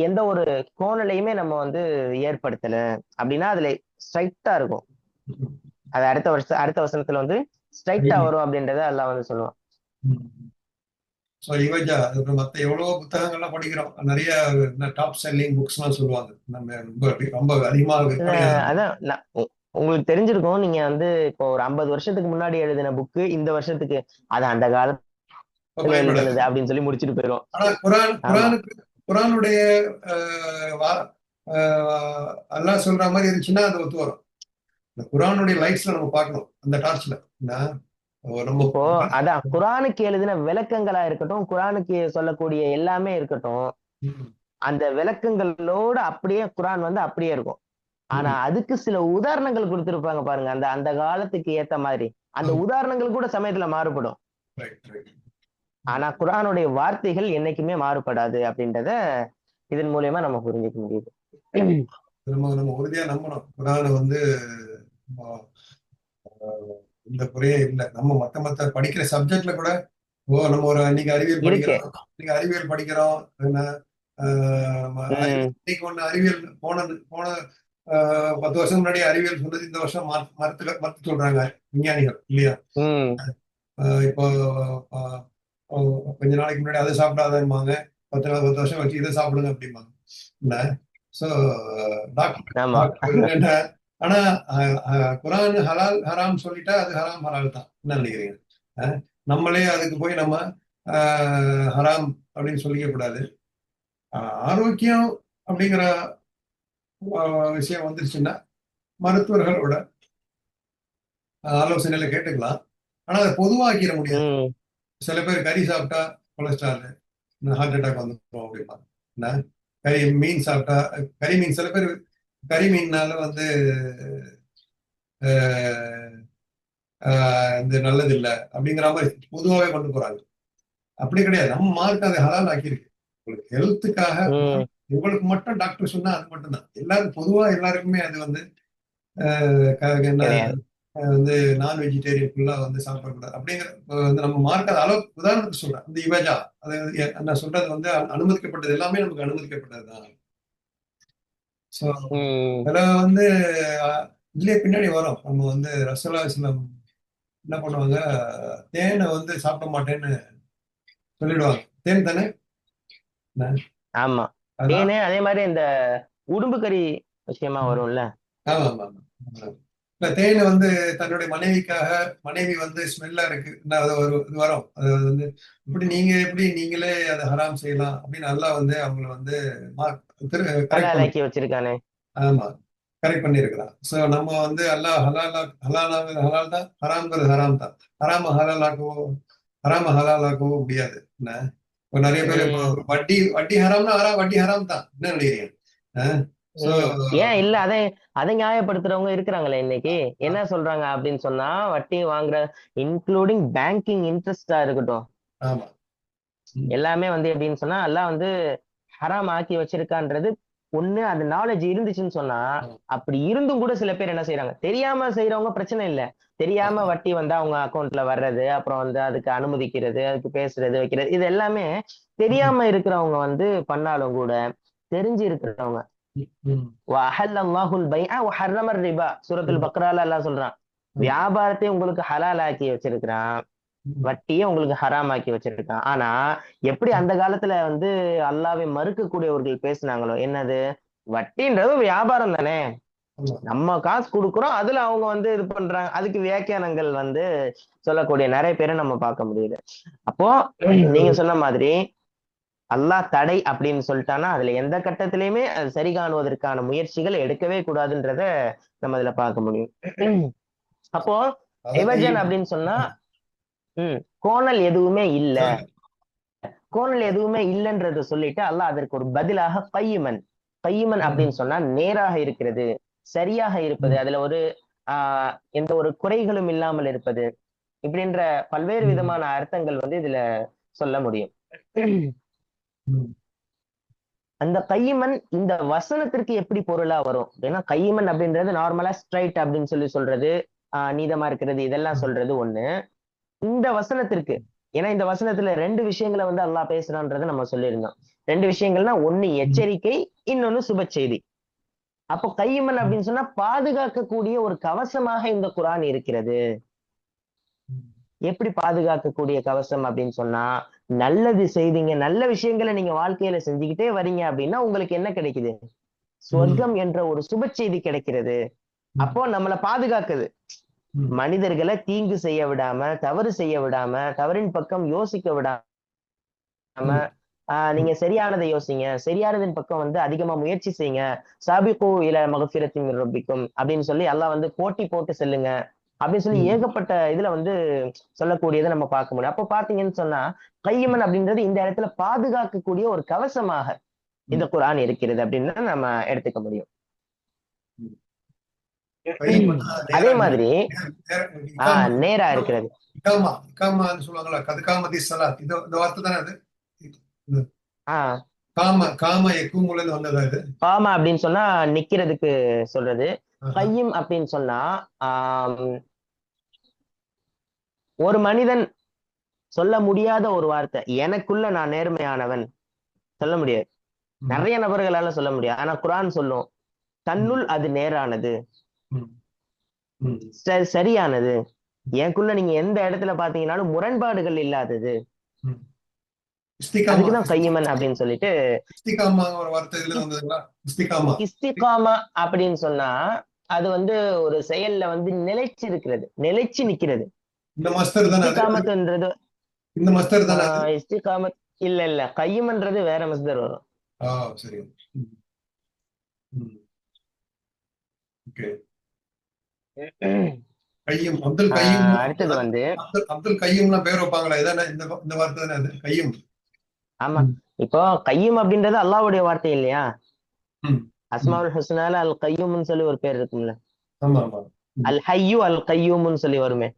எந்த ஒரு கோணலையுமே நம்ம வந்து ஏற்படுத்தல அப்படின்னா அதுல ஸ்ட்ரைட்டா இருக்கும். அது அடுத்த வசனத்துல வந்து ஸ்ட்ரைட்டா வரும் அப்படின்றத அல்லாஹ் வந்து சொல்லுவான். மத்த எவ்வளவோ புத்தகங்கள்லாம் படிக்கிறோம், நிறைய டாப் செல்லிங் புக்ஸ் எல்லாம் சொல்லுவாங்க, நம்ம ரொம்ப அதிகமா. அதான் உங்களுக்கு தெரிஞ்சிருக்கும், நீங்க வந்து இப்போ ஒரு 50 வருஷத்துக்கு முன்னாடி எழுதின புக்கு இந்த வருஷத்துக்கு அது அந்த காலத்துல எழுதுனது அப்படின்னு சொல்லி முடிச்சுட்டு போயிடும். ஆனா குர்ஆனுடைய அல்லாஹ் சொல்ற மாதிரி இருந்துச்சுன்னா அது ஒத்து வரும். இந்த குர்ஆனுடைய லைட்ஸ்ல நம்ம பார்க்கணும், அந்த டார்ச்ல. இப்போ அதான் குர்ஆனுக்கு எழுதின விளக்கங்களா இருக்கட்டும், குர்ஆனுக்கு சொல்லக்கூடிய எல்லாமே இருக்கட்டும், அந்த விளக்கங்களோட அப்படியே குர்ஆன் வந்து அப்படியே இருக்கும். ஆனா அதுக்கு சில உதாரணங்கள் கொடுத்திருப்பாங்க பாருங்க, அந்த காலத்துக்கு ஏத்த மாதிரி அந்த உதாரணங்கள் கூட சமயத்துல மாறுபடும். ஆனா குர்ஆனுடைய வார்த்தைகள் என்னைக்குமே மாறுபடாது அப்படின்றத இதன் மூலியமா நம்ம புரிஞ்சுக்க முடியுது. நம்ம உறுதியா நம்பணும், குர்ஆனை வந்து இந்த குறையே இல்லை. நம்ம மத்த படிக்கிற சப்ஜெக்ட்ல கூட நம்ம ஒரு இன்னைக்கு அறிவியல் படிக்கிறோம், இன்னைக்கு ஒண்ணு அறிவியல் போன 10 வருஷம் முன்னாடி அறிவியல் சொன்னது இந்த வருஷம் மறுத்து சொல்றாங்க விஞ்ஞானிகள் இல்லையா. இப்போ கொஞ்ச நாளைக்கு முன்னாடி அதை சாப்பிடாதம்பாங்க, 10 வருஷம் வச்சு இதை சாப்பிடுங்க அப்படிம்பாங்க. சோ டாக்டர் என்ன, ஆனா குர்ஆன் ஹலால் ஹராம் சொல்லிட்டா அது ஹராம் ஹலால் தான். என்ன நினைக்கிறீங்க? நம்மளே அதுக்கு போய் நம்ம ஹராம் அப்படின்னு சொல்லிக்க கூடாது. ஆரோக்கியம் அப்படிங்கிற விஷயம் வந்துருச்சுன்னா மருத்துவர்களோட ஆலோசனையில கேட்டுக்கலாம். ஆனா அதை பொதுவாக்கிட முடியாது. சில பேர் கறி சாப்பிட்டா கொலஸ்ட்ரால், ஹார்ட் அட்டாக் வந்துடும் அப்படிம்பாங்க. என்ன கறி மீன் சாப்பிட்டா, கறி மீன் சில பேர் கறி மீன்னால வந்து இது நல்லது இல்லை அப்படிங்கிற மாதிரி பொதுவாகவே கொண்டு போறாங்க. அப்படி கிடையாது. நம்ம மார்க் அதை ஹலால் ஆக்கியிருக்கு. உங்களுக்கு ஹெல்த்துக்காக உங்களுக்கு மட்டும் டாக்டர் சொன்னா அது மட்டும்தான். எல்லாரும் பொதுவா எல்லாருக்குமே அது வந்து என்ன கிடையாது. வந்து நான் வெஜிடேரியன் ஃபுல்லா வந்து சாப்பிடக்கூடாது அப்படிங்கிற வந்து நம்ம மார்க் அது அளவு உதாரணத்துக்கு சொல்றேன். இந்த இவஜா அது நான் சொல்றது வந்து அனுமதிக்கப்பட்டது எல்லாமே நமக்கு அனுமதிக்கப்பட்டதுதான். ஸோ அதில் வந்து இதுலயே பின்னாடி வரும். நம்ம வந்து ரசூலுல்லாஹி ஸல்லல்லாஹு அலைஹி வஸல்லம் என்ன பண்ணுவாங்க, தேனை வந்து சாப்பிட மாட்டேன்னு சொல்லிடுவாங்க. தேன் தானே? ஆமா, அதான். தேனு அதே மாதிரி இந்த உடும்பு கறி விஷயமா வரும்ல. ஆமா ஆமா ஆமா. இல்ல தேனை வந்து தன்னுடைய மனைவிக்காக, மனைவி வந்து ஸ்மெல்லா இருக்கு அது ஒரு இது வரும். அது வந்து இப்படி நீங்களே அதை ஹராம் செய்யலாம் அப்படின்னு அல்லாஹ் வந்து அவங்கள வந்து கரெக்ட் பண்ணு. ஹலாலாக்கி வச்சிருக்கானே. ஆமா, கரெக்ட் பண்ணியிருக்கிறான். ஸோ நம்ம வந்து அல்லாஹ் ஹலால் தான், ஹராம்ங்கிறது ஹராம் தான். ஹராம ஹலாலாக்கவோ முடியாது. என்ன இப்போ நிறைய பேர் இப்போ வட்டி வட்டி ஹராம்னா வட்டி ஹராம் தான். என்ன நினைக்கிறீங்க? ஸோ ஏன் இல்ல, அதை நியாயப்படுத்துறவங்க இருக்கிறாங்களே இன்னைக்கு. என்ன சொல்றாங்க அப்படின்னு சொன்னா, வட்டி வாங்குற இன்க்ளூடிங் பேங்கிங் இன்ட்ரெஸ்டா இருக்கட்டும், ஆமா. எல்லாமே வந்து எப்படின்னு சொன்னா எல்லாம் வந்து ஹராம் ஆக்கி வச்சிருக்கான்றது ஒண்ணு. அந்த நாலேஜ் இருந்துச்சுன்னு சொன்னா, அப்படி இருந்தும் கூட சில பேர் என்ன செய்யறாங்க, தெரியாம செய்யறவங்க பிரச்சனை இல்ல. தெரியாம வட்டி வந்து அவங்க அக்கௌண்ட்ல வர்றது, அப்புறம் வந்து அதுக்கு அனுமதிக்கிறது, அதுக்கு பேசுறது வைக்கிறது, இது எல்லாமே தெரியாம இருக்கிறவங்க வந்து பண்ணாலும் கூட, தெரிஞ்சு இருக்கிறவங்க சூரத்துல் பக்ரால எல்லாம் சொல்றான், வியாபாரத்தை உங்களுக்கு ஹலால் ஆக்கி வச்சிருக்கிறான், வட்டியை உங்களுக்கு ஹராம் ஆக்கி வச்சிருக்கான். ஆனா எப்படி அந்த காலத்துல வந்து அல்லாவை மறுக்கக்கூடியவர்கள் பேசினாங்களோ, என்னது வட்டின்றது வியாபாரம் தானே, நம்ம காசு கொடுக்குறோம், அதுல அவங்க வந்து இது பண்றாங்க, அதுக்கு வியாக்கியானங்கள் வந்து சொல்லக்கூடிய நிறைய பேரை நம்ம பார்க்க முடியுது. அப்போ நீங்க சொன்ன மாதிரி அல்லாஹ் தடை அப்படின்னு சொல்லிட்டானா அதுல எந்த கட்டத்திலயுமே அது சரி காணுவதற்கான முயற்சிகள் எடுக்கவே கூடாதுன்றத நம்ம இதுல பார்க்க முடியும். அப்போ இவஜன் அப்படின்னு சொன்னா கோணல் எதுவுமே இல்ல, கோணல் எதுவுமே இல்லைன்றத சொல்லிட்டு அல்லாஹ் அதற்கு ஒரு பதிலாக கையுமன் அப்படின்னு சொன்னா நேராக இருக்கிறது, சரியாக இருப்பது, அதுல ஒரு எந்த ஒரு குறைகளும் இல்லாமல் இருப்பது, இப்படின்ற பல்வேறு விதமான அர்த்தங்கள் வந்து இதுல சொல்ல முடியும். அந்த கையிமன் இந்த வசனத்திற்கு எப்படி பொருளா வரும்? ஏன்னா கையிமன் அப்படின்றது நார்மலா ஸ்ட்ரைட் அப்படின்னு சொல்றது, நீதமா இருக்கிறது, இதெல்லாம் சொல்றது ஒண்ணு. இந்த வசனத்திற்கு, ஏன்னா இந்த வசனத்துல ரெண்டு விஷயங்களை வந்து அல்லாஹ் பேசுறான்றதை நம்ம சொல்லியிருந்தோம். ரெண்டு விஷயங்கள்னா, ஒண்ணு எச்சரிக்கை, இன்னொன்னு சுப செய்தி. அப்போ கையிமன் அப்படின்னு சொன்னா பாதுகாக்கக்கூடிய ஒரு கவசமாக இந்த குர்ஆன் இருக்கிறது. எப்படி பாதுகாக்கக்கூடிய கவசம் அப்படின்னு சொன்னா, நல்லது செய்தீங்க, நல்ல விஷயங்களை நீங்க வாழ்க்கையில செஞ்சுக்கிட்டே வரீங்க அப்படின்னா உங்களுக்கு என்ன கிடைக்குது? சொர்க்கம் என்ற ஒரு சுப செய்தி கிடைக்கிறது. அப்போ நம்மளை பாதுகாக்குது, மனிதர்களை தீங்கு செய்ய விடாம, தவறு செய்ய விடாம, தவறின் பக்கம் யோசிக்க விடாம, நீங்க சரியானதை யோசிங்க, சரியானதின் பக்கம் வந்து அதிகமா முயற்சி செய்யுங்க, சாபிகு இல மக்ஃபிரத்தின் மின் ரப்பிக்கும் அப்படின்னு சொல்லி அல்லாஹ் வந்து போட்டி போட்டு செல்லுங்க அப்படின்னு சொல்லி ஏகப்பட்ட இதுல வந்து சொல்லக்கூடியதை நம்ம பார்க்க முடியும். அப்போ பாத்தீங்கன்னு சொன்னா கையிமன் அப்படின்றது இந்த இடத்துல பாதுகாக்கக்கூடிய ஒரு கவசமாக இந்த குர்ஆன் இருக்கிறது அப்படின்னு நம்ம எடுத்துக்க முடியும். அதே மாதிரி நேரா இருக்கிறது. சொல்லுவாங்களா, கதுகாமதி ஸலாத், இந்த வார்த்தை தானே அது. காம எக்குமுல வந்ததா இது? காம அப்படின்னு சொன்னா நிக்கிறதுக்கு சொல்றது. கையும் அப்படின்னு சொன்னா ஒரு மனிதன் சொல்ல முடியாத ஒரு வார்த்தை, எனக்குள்ள நான் நேர்மையானவன் சொல்ல முடியாது, நிறைய நபர்களால சொல்ல முடியாது. ஆனா குர்ஆன் சொல்லும், தன்னுள் அது நேரானது, சரியானது, எனக்குள்ள நீங்க எந்த இடத்துல பாத்தீங்கன்னாலும் முரண்பாடுகள் இல்லாதது, அதுக்குதான் கையிமன் அப்படின்னு சொல்லிட்டு. இஸ்திகாமா அப்படின்னு சொன்னா அது வந்து ஒரு செயல்ல வந்து நிலைச்சு இருக்கிறது, நிலைச்சு நிக்கிறது. இஸ்திகாமத்ன்றது இஸ்திகாமத் இல்ல, கையிமன்றது வேற மஸ்தர் வரும். சரி. கையும் அப்துல் கையும் அடுத்தது வந்து அப்துல் அப்துல் கையும்லாம் பேர் வைப்பாங்களா? இதானே இந்த வார்த்தை தானே அது கையும்? ஆமா, இப்போ கையும் அப்படின்றது அல்லாஹ்வுடைய வார்த்தை இல்லையா? ம், ம். அஸ்மாவுல் ஹுஸ்னால அல் கையூம்னு சொல்லி ஒரு பேர் இருக்கும்ல, ஆமா, ஆமா. ம், அல் ஹய்யு அல் கையூம்னு சொல்லி வருமே.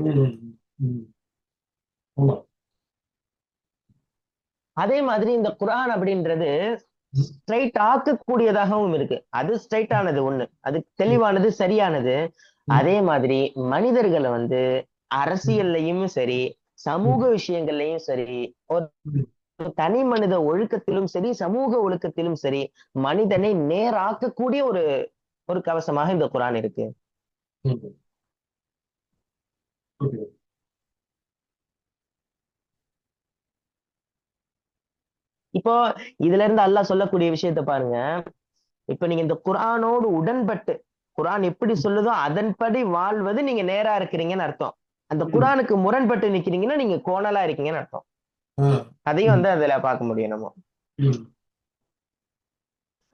ம், ம். ஆமா. அதே மாதிரி இந்த குர்ஆன் அப்படின்றது ம், ஸ்ட்ரைட் ஆக்கக்கூடியதாகவும் இருக்கு. அது ஸ்ட்ரைட் ஆனது ஒண்ணு, அது ம், தெளிவானது, சரியானது. ம், அதே மாதிரி மனிதர்களை வந்து ம், அரசியல்லையும் சரி, சமூக ம், விஷயங்கள்லயும் சரி, ஒரு ம், தனி மனித ஒழுக்கத்திலும் சரி, சமூக ஒழுக்கத்திலும் சரி, மனிதனை நேராக்கக்கூடிய ஒரு ஒரு கவசமாக இந்த குர்ஆன் இருக்கு. ம். ஓகே. இப்போ இதுல இருந்து அல்லாஹ் சொல்லக்கூடிய விஷயத்த பாருங்க. இப்ப நீங்க இந்த குர்ஆனோடு உடன்பட்டு, குர்ஆன் எப்படி சொல்லுதோ அதன்படி வாழ்வது நீங்க நேரா இருக்கிறீங்கன்னு அர்த்தம். அந்த ம், குர்ஆனுக்கு முரண்பட்டு நிக்கிறீங்கன்னா நீங்க கோணலா இருக்கீங்கன்னு அர்த்தம். ஆ, அதையும் ம், வந்து அதுல பார்க்க முடியும் நம்ம. ம், ம்,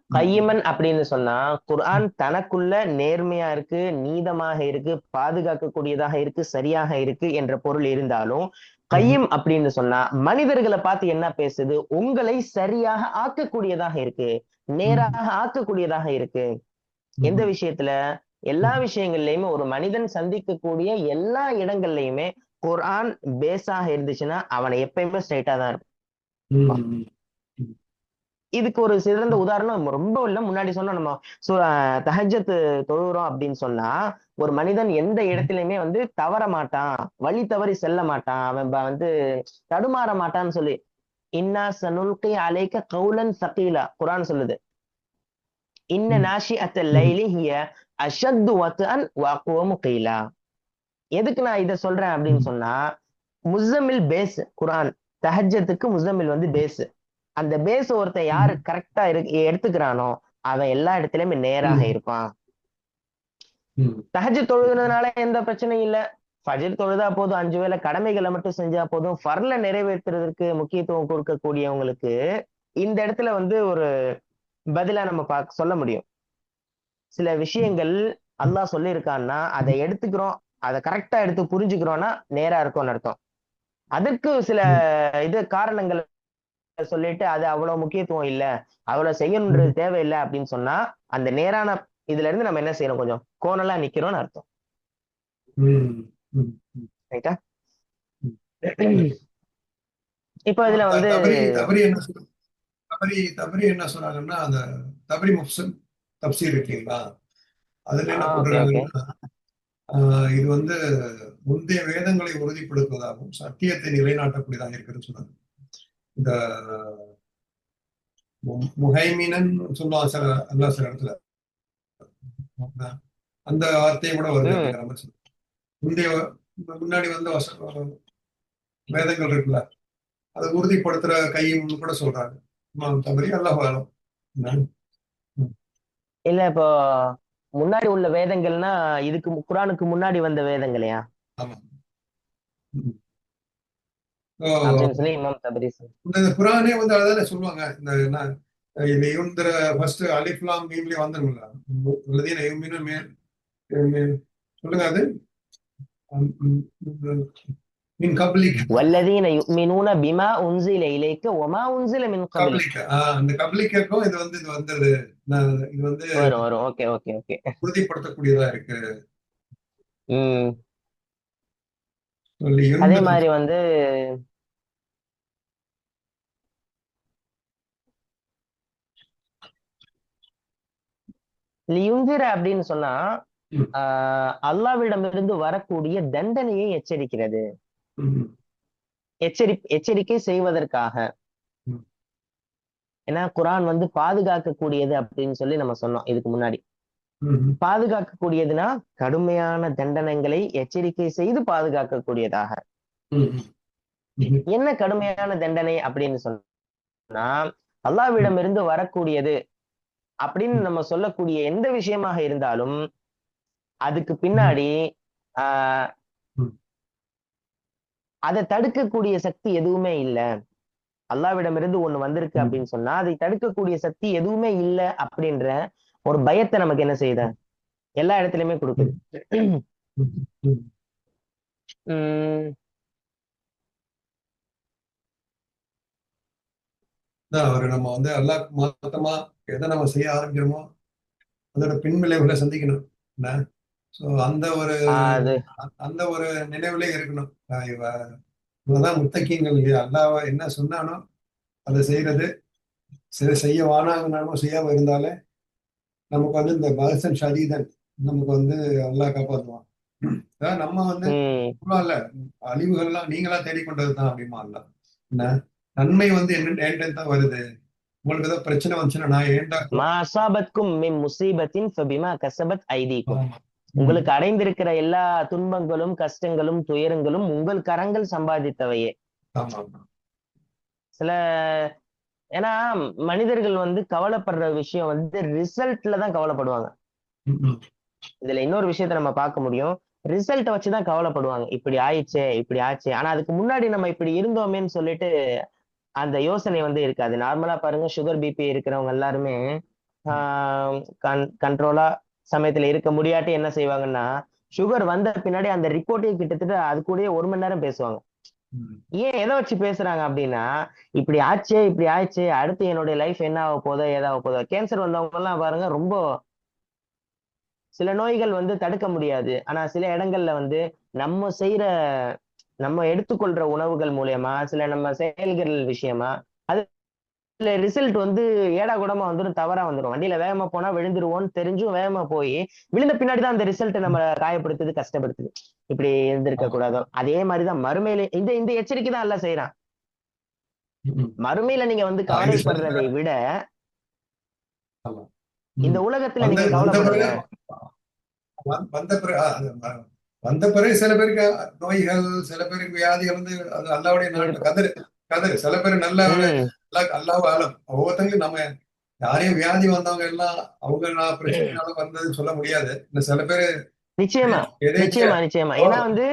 கையிமன் அப்படின்னு சொன்னா குர்ஆன் தனக்குள்ள நேர்மையா இருக்கு, நீதமாக இருக்கு, பாதுகாக்கக்கூடியதாக இருக்கு, சரியாக இருக்கு என்ற பொருள் இருந்தாலும், ம், கையும் அப்படின்னு சொன்னா மனிதர்களை பார்த்து என்ன பேசுது? உங்களை சரியாக ஆக்கக்கூடியதாக இருக்கு, ம், நேராக ஆக்கக்கூடியதாக இருக்கு. எந்த ம், விஷயத்துல? எல்லா விஷயங்கள்லயுமே ஒரு மனிதன் சந்திக்கக்கூடிய எல்லா இடங்கள்லயுமே குர்ஆன் பேஸாக இருந்துச்சுன்னா அவனை எப்பயுமே ஸ்ட்ரைட்டா தான் இருக்கும். ம், ம், ம். இதுக்கு ஒரு சிறந்த உதாரணம் ரொம்ப இல்ல, முன்னாடி சொன்னோம் நம்ம. தஹஜ்ஜத் தொழுகிறோம் அப்படின்னு சொன்னா ஒரு மனிதன் எந்த இடத்திலுமே வந்து தவற மாட்டான், வழி தவறி செல்ல மாட்டான், அவன் வந்து தடுமாற மாட்டான்னு சொல்லி, இன்னா சனுல்கி அலைக்க கௌலன் சகீலா குர்ஆன் சொல்லுது. இன்ன ம், நாஷிஅத்தல் ம், லைலி ஹிய அஷத்து வத்அன் வ அக்வமு கீலா. எதுக்கு நான் இத சொல்றேன் அப்படின்னு ம், சொன்னா, முஸம்மில் பேஸ் குர்ஆன். தஹஜ்ஜத்துக்கு முஸம்மில் வந்து பேஸ். அந்த பேஸ் ஒருத்தன் யாரு ம், கரெக்ட்டா எடுத்துக்கிறானோ அவன் எல்லா இடத்திலுமே நேராக ம், இருப்பான். ம், தஹஜ்ஜுத் தொழுகிறதுனால எந்த பிரச்சனையும் இல்ல. ஃபஜ்ர் தொழுதா போதும், 5 வேளை கடமைகளை மட்டும் செஞ்சா போதும். ஃபர்ல நிறைவேற்றுறதற்கு முக்கியத்துவம் கொடுக்கக்கூடியவங்களுக்கு இந்த இடத்துல வந்து ஒரு பதிலா நம்ம சொல்ல முடியும். சில விஷயங்கள் அல்லாஹ் சொல்லியிருக்கான்னா அதை எடுத்துக்கிறோம், அதை கரெக்டா எடுத்து புரிஞ்சுக்கிறோம்னா நேரா இருக்கும்னு அர்த்தம். அதற்கு சில ம், காரணங்கள் சொல்லிட்டு அது அவ்வளவு முக்கியத்துவம் இல்ல, அவ்வளவு செய்யணுன்றது ம், தேவையில்லை அப்படின்னு சொன்னா அந்த நேரான இதுல இருந்து நம்ம என்ன செய்யணும்? கொஞ்சம் கோணலா நிக்கிறோம்னு அர்த்தம். ம், ம், ம். ரைட்டா? சரி. இப்போ இதுல வந்து தபரி தபரி என்ன சொல்ற தபரி தபரி என்ன சொன்னாங்கன்னா, அந்த தபரி முஃப்ஸல் தப்சீர் இருக்கீங்களா? அதுல என்ன ஓகே ஓகே. போட்டிருக்காங்கன்னா, இது வந்து முந்தைய வேதங்களை உறுதிப்படுத்துவதாகவும், சத்தியத்தை நிலைநாட்டக்கூடியதாக இருக்குன்னு சொன்னாங்க. இந்த முஹைமினன் சொல்லுவான் அல்லாஹ் சில இடத்துல. அந்த வார்த்தையும் கூட வருது ம் அப்படிங்கிற மாதிரி சொல்லுவாங்க. முந்தைய முன்னாடி வந்த வேதங்கள் இருக்குல்ல, அதை உறுதிப்படுத்துற கையும் கூட சொல்றாங்க. தபரி அல்லாஹ் ஆலம். ம், இல்ல இப்போ முன்னாடி உள்ள வேதங்கள்னா இதுக்கு குர்ஆனுக்கு முன்னாடி வந்த வேதங்களையா ஆமா. ம். அப்படின்னு ஓ, சொல்லி இமாம் தபரி இந்த குரானே வந்து அதானே சொல்லுவாங்க. இந்த என்ன இந்த யுந்திர ஃபர்ஸ்ட் அலிஃப்லாம் மீம்லயே வந்துருங்களா? உள்ளதீன யுமினு சொல்லுங்க அது. மின் கப்லிக். வல்லதீன யுமினூன பிமா உன்சில இலைக்க வமா உன்சில மின் கப்லிக். கப்லிக். அந்த கப்லிக்கும் இது வந்தது. இது வந்து வரும் வரும். Okay okay okay. உறுதிப்படுத்தக்கூடியதா இருக்கு. ம். சொல்லி அதே யுந்திர. மாதிரி வந்து லியுந்திர அப்படின்னு சொன்னா ம், அல்லாவிடமிருந்து வரக்கூடிய தண்டனையை எச்சரிக்கிறது, ம், எச்சரிக்கை செய்வதற்காக. ம், ஏன்னா குர்ஆன் வந்து பாதுகாக்கக்கூடியது அப்படின்னு சொல்லி நம்ம சொன்னோம் இதுக்கு முன்னாடி. ம், பாதுகாக்கக்கூடியதுன்னா கடுமையான தண்டனைகளை எச்சரிக்கை செய்து பாதுகாக்கக்கூடியதாக. ம், ம், என்ன கடுமையான தண்டனை அப்படின்னு சொன்னா, ம், அல்லாவிடமிருந்து வரக்கூடியது அப்படின்னு ம், நம்ம சொல்லக்கூடிய எந்த விஷயமாக இருந்தாலும் அதுக்கு ம், பின்னாடி ஆஹ் ம், அதை தடுக்கக்கூடிய சக்தி எதுவுமே இல்ல. அல்லாவிடமிருந்து ஒண்ணு வந்திருக்கு ம், அப்படின்னு சொன்னா அதை தடுக்கக்கூடிய சக்தி எதுவுமே இல்ல அப்படின்ற ஒரு பயத்தை நமக்கு என்ன செய்யுது? எல்லா இடத்துலயுமே கொடுக்குது. ம், ம். உம் அதான் அவரு நம்ம வந்து அல்லாஹ்க்கு மாத்தமா எதை நம்ம செய்ய ஆரம்பிக்கிறோமோ அதோட பின்விளைவுகளை சந்திக்கணும். என்ன ஸோ அந்த ஒரு அது அந்த ஒரு நினைவுலே இருக்கணும். இவங்கதான் முத்தகீன்கள் இல்லையா? அல்லாஹ் என்ன சொன்னானோ அதை செய்யறது. செய்ய வானாங்கனாலும் செய்யாம இருந்தாலே நமக்கு வந்து இந்த பகசன் ஷதீதன் நமக்கு வந்து அல்லாஹ் காப்பாற்றுவான். அதான் நம்ம வந்து உம் இல்ல அழிவுகள்லாம் நீங்களா தேடிக்கொண்டது தான் அப்படிமா அல்லாஹ். என்ன நன்மை வந்து என்கிட்ட தான் வருது. உங்களுக்கு ஏதோ பிரச்சனை வந்துச்சுன்னா நான் ஏன்டா மா அசாபத்கும் மின் முசீபத்தின் ஃபபிமா கஸபத் ஐதீக்கும். ஆமா. ம். உங்களுக்கு அடைந்திருக்கிற எல்லா துன்பங்களும், கஷ்டங்களும், துயரங்களும் உங்கள் கரங்கள் சம்பாதித்தவையே. ஆமா ஆமா. சில ஏன்னா மனிதர்கள் வந்து கவலைப்படுற விஷயம் வந்து ரிசல்ட்ல தான் கவலைப்படுவாங்க. ம், ம். இதுல இன்னொரு விஷயத்த நம்ம பார்க்க முடியும். ரிசல்ட்ட வச்சுதான் கவலைப்படுவாங்க. இப்படி ஆயிடுச்சே, இப்படி ஆச்சே. ஆனா அதுக்கு முன்னாடி நம்ம இப்படி இருந்தோமேன்னு சொல்லிட்டு அந்த யோசனை வந்து இருக்காது. நார்மலா பாருங்க சுகர், பிபி இருக்கிறவங்க எல்லாருமே கண்ட்ரோலா சமயத்துல இருக்க முடியாட்டி என்ன செய்வாங்கன்னா, சுகர் வந்த பின்னாடி அந்த ரிப்போர்ட்டே கிட்டத்தட்ட அது கூடயே 1 மணி நேரம் பேசுவாங்க. ம். ஏன் எத வச்சு பேசுறாங்க அப்படின்னா, இப்படி ஆச்சே, இப்படி ஆயிடுச்சே, அடுத்து என்னுடைய லைஃப் என்ன ஆகப் போதோ, ஏதாகப் போதோ. கேன்சர் வந்தவங்க எல்லாம் பாருங்க ரொம்ப சில நோய்கள் வந்து தடுக்க முடியாது. ஆனா சில இடங்கள்ல வந்து நம்ம செய்யற நம்ம எடுத்துக்கொள்ற உணவுகள் மூலியமா, சில நம்ம செயல்கள் விஷயமா, அதுல ரிசல்ட் வந்து ஏடாகூடமா வந்துரும், தவறா வந்துரும். வண்டியில வேகமா போனா விழுந்துருவோம்னு தெரிஞ்சும் வேகமா போயி, விழுந்த பின்னாடி தான் அந்த ரிசல்ட் நம்மள காயப்படுத்துது, கஷ்டப்படுத்துது. இப்படி இருந்திருக்க ஆமா. கூடாதோ. அதே மாரிதான் மறுமையில இந்த இந்த எச்சரிக்கை தான் எல்லாம் செய்றான். ம். மறுமையில நீங்க வந்து இது சரி. கவலைப்படுறதை விட, ஆமா. இந்த ம். உலகத்துல வந்த நீங்க வந்த கவலைப்படுங்க. பிறகு வந்த பிறகு வந்த பிறகு சில பேருக்கு நோய்கள், சில பேருக்கு வியாதிகள் வந்து அது அல்லாவுடைய நாட்டு இருக்கும். கதிரு கதிரு. சில பேர் நல்ல ஒரு ம். அல்லாஹ் ஆலம். ஒவ்வொருத்தங்களும் நம்ம யாரையும் வியாதி வந்தவங்க எல்லாம் அவங்க நான் பிரச்சனைனால வந்ததுன்னு சொல்ல முடியாது. இந்த சில பேர் நிச்சயமா, எதேச்சியா நிச்சயமா, நிச்சயமா. ஏன்னா வந்து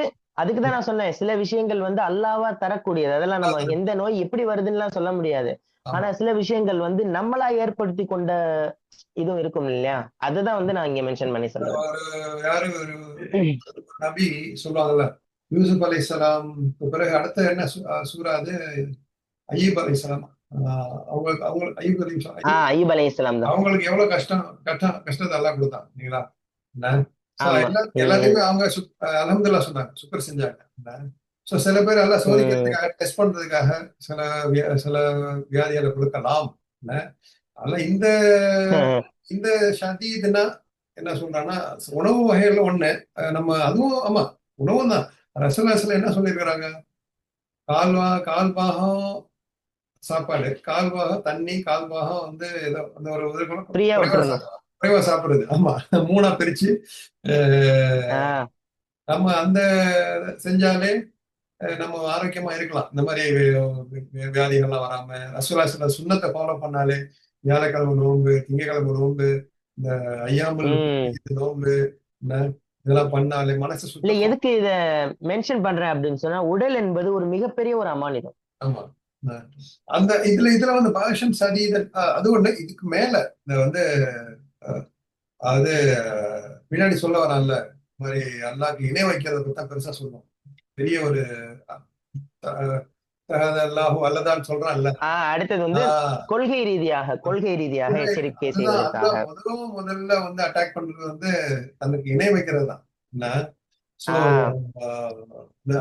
அதுக்கு தான் நான் சொன்னேன். சில விஷயங்கள் வந்து அல்லாஹ்வா தரக்கூடியது. அதெல்லாம் நம்ம எந்த நோய் எப்படி வருதுன்னுலாம் சொல்ல முடியாது. ஆனா ஆமா. சில விஷயங்கள் வந்து நம்மளா ஏற்படுத்திக் கொண்ட இதுவும் இருக்கும் இல்லையா? அதுதான் வந்து நான் இங்க மென்ஷன் பண்ணி சொல்றது. ஒரு யாரு ஒரு நபி சொல்லுவாங்கல்ல, யூசுப் அலைஹிஸ்ஸலாம் பிறகு அடுத்து என்ன சூரா அது அய்யூப் அலைஹிஸ்ஸலாம். அவங்களுக்கு அவங்களுக்கு அய்யூப் அலைஹிஸ்ஸலாம் அய்யூப் அலைஹிஸ்ஸலாம் தான். அவங்களுக்கு எவ்வளவு கஷ்டத்தை எல்லாம் கொடுத்தான் இல்லைங்களா? என்ன சோ ஆமா. ம், எல்லாத்தையுமே அவங்க அல்ஹம்துலில்லாஹ் சொன்னாங்க, சுக்கர் செஞ்சாங்க. என்ன சோ சில பேர் எல்லாம் ம், சோதிக்கிறதுக்காக டெஸ்ட் பண்றதுக்காக சில சில வியாதிகளை கொடுக்கலாம். என்ன அதனால இந்த இந்த ஷதீதுன்னா என்ன சொல்றாங்கன்னா உணவு வகைகள்ல ஒண்ணு. நம்ம அதுவும் ஆமா உணவும் தான். ரசூலுல்லாஹி என்ன சொல்லியிருக்கிறாங்க? கால் பாகம் சாப்பாடு, கால் பாகம் தண்ணி, கால் பாகம் வந்து ஏதோ அந்த ஒரு இது கூட ஃப்ரீயா குறைவா விட்டுறணும். குறைவா சாப்பிடுறது. ஆமா. 3ஆ பிரிச்சு அஹ், ஆ, நம்ம அந்த செஞ்சாலே நம்ம ஆரோக்கியமா இருக்கலாம். இந்த மாதிரி வியாதிகள்லாம் வராம ரசூலுல்லாஹி சுன்னத்தை ஃபாலோ பண்ணாலே வியாழக்கிழமை நோன்பு, திங்கட்கிழமை நோன்பு, இந்த ஐயாமுல் ம். நோன்பு, என்ன இதெல்லாம் பண்ணாலே மனசு இல்ல சுத்தமா. எதுக்கு இத மென்ஷன் பண்றேன் அப்படின்னு சொன்னா, உடல் என்பது ஒரு மிகப்பெரிய ஒரு அமானிதம். ஆமா. அஹ் அந்த இதுல இதுல வந்து பாஷம் சதீதன் அது ஒண்ணு. இதுக்கு மேல இந்த வந்து அஹ், அது பின்னாடி சொல்ல வரான்ல இந்த மாதிரி அல்லாஹ்க்கு இணை வைக்கிறத பத்தி தான் பெருசா சொல்லுவோம். பெரிய ஒரு அல்லாஹு அல்லதான்னு சொல்றான்ல. அடுத்தது வந்து ஆஹ் கொள்கை ரீதியாக எச்சரிக்கை அதுதான் செய்வதற்காக. அதுதான் முதல்ல வந்து அட்டாக் பண்றது வந்து தனக்கு இணை வைக்கிறது தான். என்ன சோ ஆ அந்த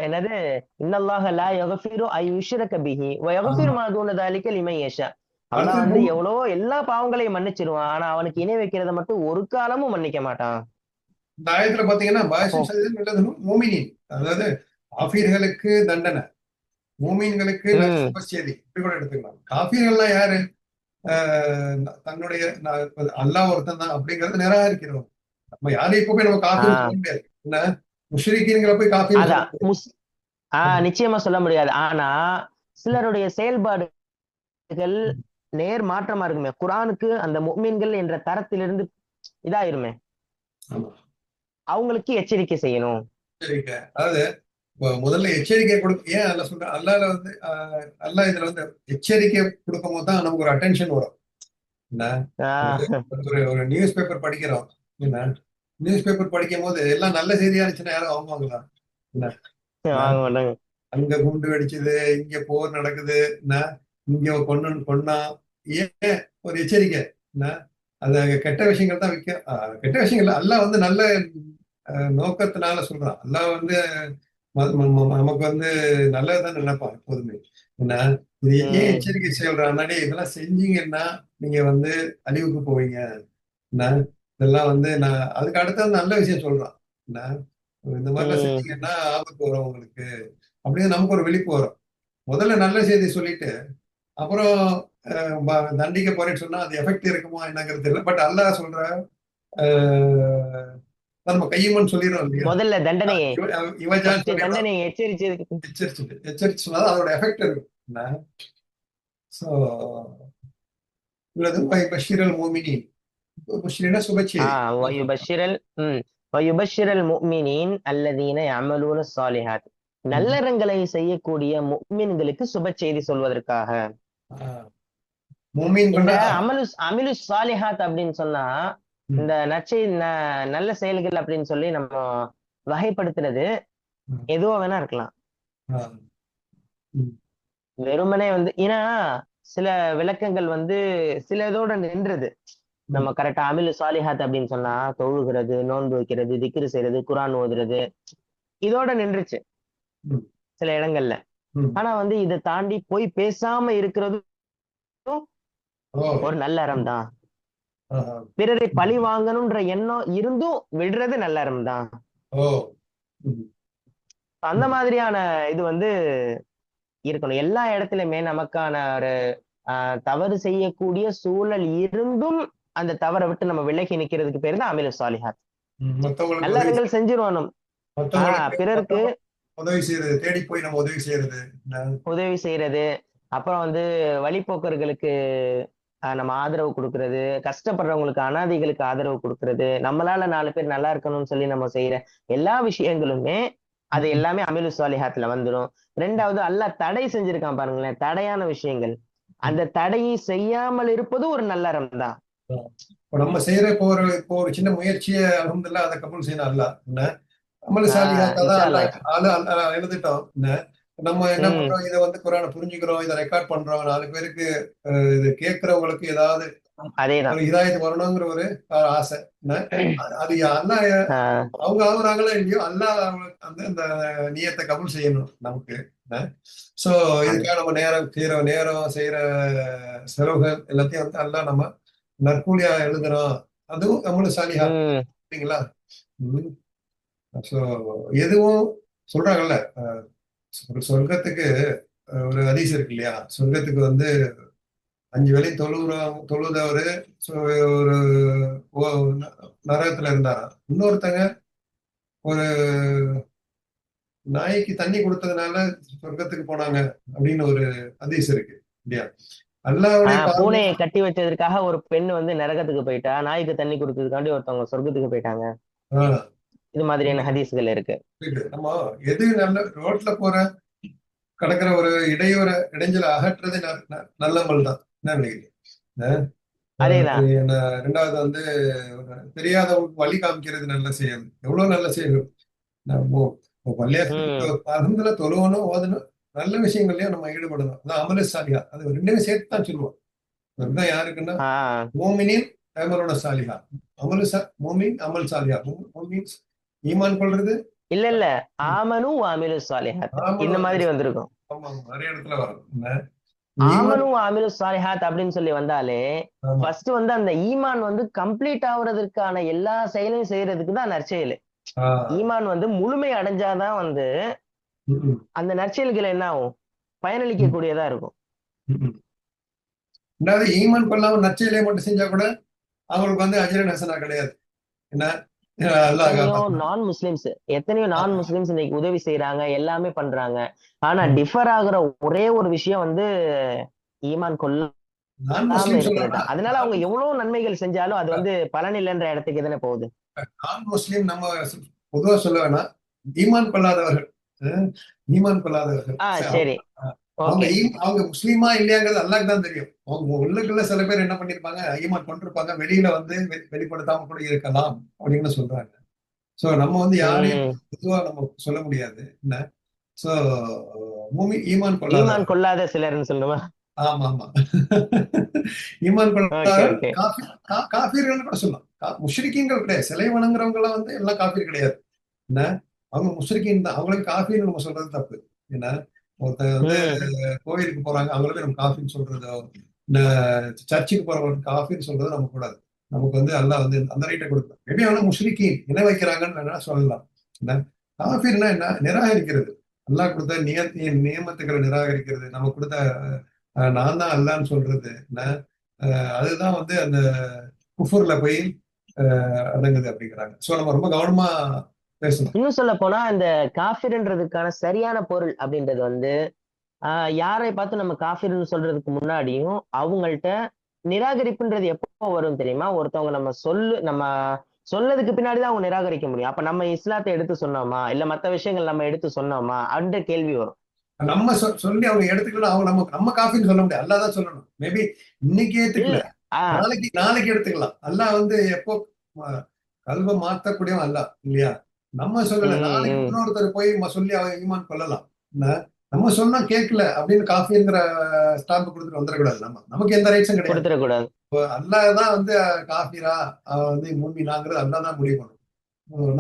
என்னது இன்னல்லாஹ லா யக்ஃபிரு ஐ யுஷ்ரக பிஹி வ யக்ஃபிரு ஆஹ் மா தூன தாலிக லிமன் யஷா. அல்லாஹ் அடுத்து வந்து எவ்வளவோ எல்லா பாவங்களையும் மன்னிச்சிருவான். ஆனா அவனுக்கு இணை வைக்கிறத மட்டும் ஒரு காலமும் மன்னிக்க மாட்டான். இந்த ஆயத்துல பாத்தீங்கன்னா அப்போ பாஷம் சதீதன் உள்ளது மூமினின், அதாவது காஃபிர்களுக்கு தண்டனை, மூமீன்களுக்கு ம் சுபச்செய்தி இப்படி கூட எடுத்துக்கலாம். காஃபிர்கள்லாம் யாரு? ஆஹ் தன்னுடைய அல்லாஹ் ஒருத்தன் தான் அப்படிங்கறது நிராகரிக்கிறோம். நம்ம யாரையும் இப்ப போய் நம்ம காஃபின்னு ஆ சொல்ல முடியாது. என்ன முஷ்ரிக்கீன்களை போய் காஃபின்னு சொல்ல அதான் முடியாது. நிச்சயமா சொல்ல முடியாது. ஆனா சிலருடைய செயல்பாடுகள் நேர் மாற்றமா இருக்குமே. குர்ஆனுக்கு அந்த முஃமின்கள் என்ற தரத்திலிருந்து இதாயிருமே. ஆமா. அவங்களுக்கு எச்சரிக்கை செய்யணும். எச்சரிக்கை அதாவது முதல்ல எச்சரிக்கை கொடுக்க ஏன் அல்ல சொல்றேன் அல்லால வந்து அல்லாஹ் இதுல வந்து எச்சரிக்கை கொடுக்கும் போது தான் நமக்கு ஒரு அட்டென்ஷன் வரும். என்ன ஆ ஒரு ஒரு நியூஸ் பேப்பர் படிக்கிறோம். என்ன நியூஸ் பேப்பர் படிக்கும் போது எல்லாம் நல்ல செய்தியா இருந்துச்சுன்னா யாரும் வாங்குவாங்களா? என்ன? வாங்க மாட்டாங்க. அங்க குண்டு வெடிச்சது, இங்க போர் நடக்குது, என்ன? இங்க கொன்னா, ஏன் ஒரு எச்சரிக்கை, என்ன? அது அங்க கெட்ட விஷயங்கள் தான் விற்க, கெட்ட விஷயங்கள் அல்லாஹ் வந்து நல்ல நோக்கத்தினால சொல்றான். அல்லாஹ் வந்து நமக்கு வந்து நல்லதுதான் நினைப்பான் எப்போதுமே. என்ன? இது ஏன் உம் எச்சரிக்கை சொல்றான்? இதெல்லாம் செஞ்சீங்கன்னா நீங்க வந்து அழிவுக்கு போவீங்க. என்ன? இதெல்லாம் வந்து நான் அதுக்கு அடுத்தது நல்ல விஷயம் சொல்றான். என்ன? இந்த மாதிரிலாம் உம் செஞ்சீங்கன்னா ஆபத்து வரும் உங்களுக்கு அப்படின்னு நமக்கு ஒரு விழிப்பு வரும். முதல்ல நல்ல செய்தி சொல்லிட்டு அப்புறம் தண்டிக்க போறேன்னு சொன்னா அது எஃபெக்ட் இருக்குமா என்னங்கிறது தெரியல. பட் அல்லாஹ் சொல்ற அஹ், நம்ம கையுமன்னு சொல்லிடுறோம் இல்லையா? முதல்ல தண்டனையை, இவஜான்னு ஃபர்ஸ்ட் சொல்லிடுறோம். தண்டனையை எச்சரிச்சதுக்கு. எச்சரிச்சு சொன்னா அதோட எஃபெக்ட் இருக்கும். என்ன? ஸோ உள்ளது பஷீரல் மோமினி, பஷீரினா சுபச்செய்தி. அல்லாஹ் சொல்றான். வயுபஷிரல் வயுபஷிரல் முஃமினீன் அல்லதீன யஅமலூன ஸாலிஹாத். ம். நல்லறங்களை செய்யக்கூடிய முஃமின்களுக்கு சுப செய்தி சொல்வதற்காக. ஆஹ், மோமீன் இந்த கொண்டா. அமிலு சாலிஹாத் அப்படின்னு சொன்னா, ம், இந்த நல்ல செயல்கள் அப்படின்னு சொல்லி நம்ம வகைப்படுத்துறது ம், எதுவா வேணா இருக்கலாம். ஆஹ், ம், வெறுமனே வந்து ஏன்னா சில விளக்கங்கள் வந்து சில இதோட நின்றுது. நம்ம ம், கரெக்டா அமிலு சாலிஹாத் அப்படின்னு சொன்னா தொழுகிறது, நோன்பு வைக்கிறது, திக்ரு செய்யறது, குர்ஆன் ஓதுறது, இதோட நின்றுச்சு ம், சில இடங்கள்ல. ம். ஆனா வந்து இதை தாண்டி போய் பேசாம இருக்கிறதும் ஓ. ஒரு நல்ல அறம் தான். ஆஹ், பிறரை ம். பழி வாங்கணும்ன்ற எண்ணம் இருந்தும் விடுறது நல்ல அறம் தான். ஓ. ம், அந்த ம். மாதிரியான இது வந்து இருக்கணும் எல்லா இடத்துலயுமே. நமக்கான ஒரு தவறு செய்யக்கூடிய சூழல் இருந்தும் அந்த தவறை விட்டு நம்ம விலகி நிக்கிறதுக்கு பேரு தான் அமிலு சாலிஹாத். மத்தவங்களுக்கு நல்ல உதவி அறங்கள் செஞ்சிருவோம். மத்தவங்களுக்கு பிறருக்கு மத்தவங்க உதவி செய்யறது, தேடி போய் நம்ம உதவி செய்யறது. உதவி செய்யறது, அப்புறம் வந்து வழிப்போக்கர்களுக்கு நம்ம ஆதரவு கொடுக்கிறது, கஷ்டப்படுறவங்களுக்கு அனாதைகளுக்கு ஆதரவு கொடுக்கிறது, நம்மளால 4 பேர் நல்லா இருக்கணும்னு சொல்லி நம்ம செய்யற எல்லா விஷயங்களுமே அது ம். எல்லாமே அமிலு சாலிஹாத்துல வந்துரும். 2வது அல்லாஹ் தடை செஞ்சிருக்கான் பாருங்களேன், தடையான விஷயங்கள். ம். அந்த தடையை செய்யாமல் இருப்பது ஒரு நல்லறம் தான். இப்ப நம்ம செய்யற இப்போ ஒரு சின்ன முயற்சியை அல்ஹம்துலில்லாஹ் அதை கபூல் செய்யணும் அல்லாஹ். என்ன அமல் சாலிஹாத்தா தான் இன்ஷா அல்லாஹ் அல்லாஹ். எழுதிட்டோம். என்ன நம்ம என்ன ம் பண்றோம்? இதை வந்து குரானை புரிஞ்சுக்கிறோம், இதை ரெக்கார்ட் பண்றோம், 4 பேருக்கு இது கேட்கறவங்களுக்கு ஏதாவது ஒரு அதேதான். ஹிதாயத் வரணுங்கிற ஒரு ஆசை. என்ன அது அல்லாஹ் ஆஹ் அவங்க ஆகுறாங்களோ இல்லையோ அல்லாஹ் வந்து அந்த நியத்தை கபூல் செய்யணும் நமக்கு. சோ ஆமா. இதுக்காக நம்ம நேரம் செய்யற செலவுகள் எல்லாத்தையும் வந்து அல்லாஹ் நம்ம நற்கூலியா எழுதுறோம். அதுவும் நம்மளும் சாலிஹா ம் இல்லைங்களா? ஸோ எதுவும் சொல்றாங்கல்ல, சொர்க்கத்துக்கு ஒரு ஹதீஸ் இருக்கு இல்லையா? சொர்க்கத்துக்கு வந்து 5 வேளை தொழுதவரு ஒரு நரகத்துல இருந்தாராம். இன்னொருத்தங்க ஒரு நாய்க்கு தண்ணி கொடுத்ததுனால சொர்க்கத்துக்கு போனாங்க அப்படின்னு ஒரு ஹதீஸ் இருக்கு இல்லையா? அல்லாஹ்வுடைய பார்வை. பூனையை கட்டி வச்சதற்காக ஒரு பெண் வந்து நரகத்துக்கு போயிட்டா, நாய்க்கு தண்ணி கொடுத்ததுக்காண்டி ஒருத்தவங்க சொர்க்கத்துக்கு போயிட்டாங்க. ஆஹ், இது மாதிரியான ஹதீஸ்கள் இருக்கு. நம்ம எது நல்ல ரோட்ல போற கடக்கிற ஒரு இடைஞ்சலை அகற்றுறது நல்லமல் தான். என்ன நினைக்கிறீங்க? அதேதான். ரெண்டாவது வந்து தெரியாதவங்களுக்கு வழி காமிக்கிறது நல்ல செயல். எவ்வளவு நல்ல செயல். நம்ம ம் பள்ளியாசல தொழுவணும், ஓதணும், நல்ல விஷயங்கள்லயும் நம்ம ஈடுபடணும். அதான் அமலு சாலிஹா. அது ரெண்டுமே சேர்த்து தான் சொல்லுவோம். அதுதான் யாருக்குன்னா ஆஹ் மோமினின் அமலோட சாலிஹா. மோமின் அமல் சாலிஹா. மோமின் ஈமான் கொள்றது. இல்ல இல்ல, ஆமனு அமிலு சாலிஹாத் இந்த ஆமலும். மாதிரி வந்திருக்கும். ஆமா, நிறைய இடத்துல வரும். என்ன? ஆமனு ஈமான். அமிலு சாலிஹாத் அப்படின்னு சொல்லி வந்தாலே ஆமா. ஃபர்ஸ்ட் வந்து அந்த ஈமான் வந்து கம்ப்ளீட் ஆகுறதுக்கான எல்லா செயலையும் செய்யறதுக்கு தான் நற்செயல். ஆஹ். ஈமான் வந்து முழுமை அடைஞ்சாதான் வந்து ம், ம், அந்த நற்செயல்கள் என்ன ஆகும், பயனளிக்க ம், கூடியதா இருக்கும். ம். ரெண்டாவது ஈமான் கொள்ளாம நற்செயலை மட்டும் செஞ்சா கூட அவங்களுக்கு வந்து அஜ்ரன் ஹசனா கிடையாது. என்ன? அல்லாஹ் எத்தனையோ காப்பாத்தணும். நான் முஸ்லிம்ஸ் எத்தனையோ நான் முஸ்லிம்ஸ் இன்னைக்கு உதவி செய்யறாங்க, எல்லாமே பண்றாங்க. ஆனா ம். டிஃபர் ஆகுற ஒரே ஒரு விஷயம் வந்து ஈமான் நான் கொள்ளாம முஸ்லீம் இருக்கிறது சொல்லணும்னா தான். அதனால அவங்க எவ்வளவு நன்மைகள் செஞ்சாலும் அது வந்து பலன் இல்லைன்ற இடத்துக்கு தானே போகுது. நான் முஸ்லீம் நம்ம பொதுவா சொல்ல வேணாம். ஈமான் கொள்ளாதவர்கள். அஹ், ஈமான் கொள்ளாதவர்கள். சரி. அவங்க ஓகே. அவங்க முஸ்லீமா இல்லையாங்கிறது அல்லாஹ்க்கு தான் தெரியும். அவங்க உள்ளுக்குள்ள சில பேர் என்ன பண்ணிருப்பாங்க, ஈமான் கொண்டிருப்பாங்க. வெளியில வந்து வெளிப்படுத்தாம கூட இருக்கலாம் அப்படின்னு சொல்றாங்க. சோ நம்ம வந்து யாரையும் ம். பொதுவா நம்ம சொல்ல முடியாது. என்ன? சோ ஈமான் கொள்ளாத ஈமான் கொள்ளாத சிலர்னு சொல்லுமா? ஆமா, ஆமா. ஈமான் ஓகே, கொள்ளாதவர் ஓகே. காஃபிர்கள்னு கூட சொல்லலாம். முஷ்ரிக்கீன்கள் கிடையாது. சிலை வணங்குறவங்க எல்லாம் வந்து எல்லாம் காஃபிர் கிடையாது. என்ன? அவங்க முஷ்ரிக்கீன் தான். அவங்களுக்கு காஃபின்னு நம்ம சொல்றது தப்பு. என்ன? ஒருத்தன் வந்து ம். கோயிலுக்கு போறாங்க. அவங்களுக்கு நம்ம காஃபின்னு சொல்றதோ, இந்த சர்ச்சுக்கு போறவங்களுக்கு காஃபின்னு சொல்றது நம்ம கூடாது. நமக்கு வந்து அல்லாஹ் வந்து அந்த ரைட்ட கொடுக்கணும். மேபி அவன முஷ்ரிக்கீன் இணை வைக்கிறாங்கன்னு வேணா சொல்லலாம். என்ன? காஃபிர்னா என்ன? நிராகரிக்கிறது. அல்லாஹ் கொடுத்த நியமத்துக்களை நிராகரிக்கிறது. நமக்கு கொடுத்த நான் தான் அல்லான்னு சொல்றது. என்ன? அதுதான் வந்து அந்த குஃபுர்ல போய் அடங்குது அப்படிங்கிறாங்க. சோ நம்ம ரொம்ப கவனமா பேசணும். இன்னும் சொல்ல போனா இந்த காஃபிர்ன்றதுக்கான சரியான பொருள் அப்படின்றது வந்து யாரை பார்த்து நம்ம காஃபிர்ன்னு சொல்றதுக்கு முன்னாடியும் அவங்கள்ட்ட நிராகரிப்புன்றது எப்போ வரும் தெரியுமா? ஒருத்தவங்க நம்ம சொல்லதுக்கு பின்னாடி தான் அவங்க நிராகரிக்க முடியும். அப்ப நம்ம இஸ்லாத்தை எடுத்து சொன்னோமா? இல்ல மத்த விஷயங்கள் நம்ம எடுத்து சொன்னோமா? அந்த கேள்வி வரும். நம்ம சொல்லி அவங்க எடுத்துக்கலாம். அவங்க நம்ம காஃபின்னு சொல்ல முடியாது. அல்லாஹ் தான் சொல்லணும். மேபி இன்னைக்கு இல்ல. ஏத்துக்கல. ஆ. நாளைக்கு நாளைக்கு எடுத்துக்கலாம். அல்லாஹ் வந்து எப்போ கல்வ மாத்தக்கூடியவன் அல்லாஹ் இல்லையா? நம்ம சொல்லல. ம், நாளைக்கு ம். இன்னொருத்தர் போய் சொல்லி அவன் ஈமான் கொள்ளலாம். என்ன? நம்ம சொன்னா கேட்கல அப்படின்னு காஃபிங்கிற ஸ்டாம்ப் கொடுத்துட்டு வந்துடக்கூடாது. நமக்கு எந்த ரைட்ஸும் கிடையாது. குடுத்துறக்கூடாது. அல்லாஹ் தான் வந்து காஃபிரா அவன் வந்து மூமினாங்கிறது அல்லாஹ் தான் முடிவு பண்ணணும்.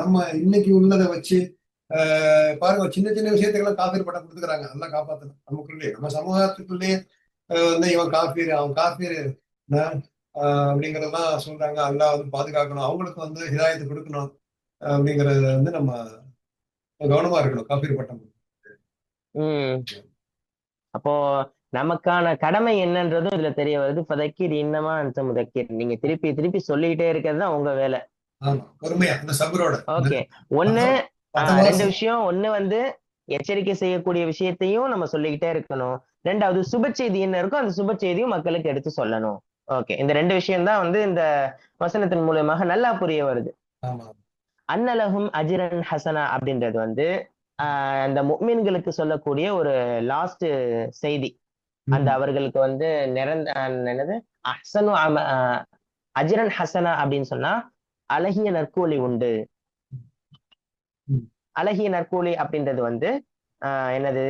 நம்ம இன்னைக்கு உள்ளதை வச்சு பாருங்க சின்ன சின்ன விஷயத்துக்கெல்லாம் காஃபீர் பட்டம் கொடுத்துக்கிறாங்க. நல்லா காப்பாத்தணும் நமக்குள்ளேயே நம்ம சமூகத்துக்குள்ளேயே வந்து இவன் காஃபீர் அவன் காஃபீர் அப்படிங்கறதெல்லாம் சொல்றாங்க. அல்லாஹ் வந்து பாதுகாக்கணும், அவங்களுக்கு வந்து ஹிதாயத்து கொடுக்கணும் அப்படிங்கறத வந்து நம்ம கவனமா இருக்கணும். காஃபீர் பட்டம் ம். அப்போ நமக்கான கடமை என்னன்றதும் இதுல தெரிய வருது. ஃபதக்கிர் இன்னமா அன்த முதக்கிர். நீங்க திருப்பி திருப்பி சொல்லிக்கிட்டே இருக்கிறது தான் உங்க வேலை. ஆமா பொறுமையா அந்த சபரோட ஓகே. ஒண்ணு பத்தவாசி 2 விஷயம். ஒண்ணு வந்து எச்சரிக்கை செய்யக்கூடிய விஷயத்தையும் நம்ம சொல்லிக்கிட்டே இருக்கணும். 2வது சுப செய்தி என்ன இருக்கோ அந்த சுப செய்தியும் மக்களுக்கு எடுத்து சொல்லணும். ஓகே. இந்த 2 விஷயம் தான் வந்து இந்த வசனத்தின் மூலியமாக நல்லா புரிய வருது. ஆமா. அன்னலஹும் அஜ்ரன் ஹஸனா அப்படின்றது வந்து அந்த முஃமின்களுக்கு சொல்லக்கூடிய ஒரு லாஸ்ட் செய்தி. அந்த ம், அவர்களுக்கு வந்து என்னது அஹ்சனு அஜ்ரன் ஹஸனா அப்படின்னு சொன்னா அழகிய நற்கூலி உண்டு. ம், அழகிய நற்கூலி அப்படின்றது வந்து என்னது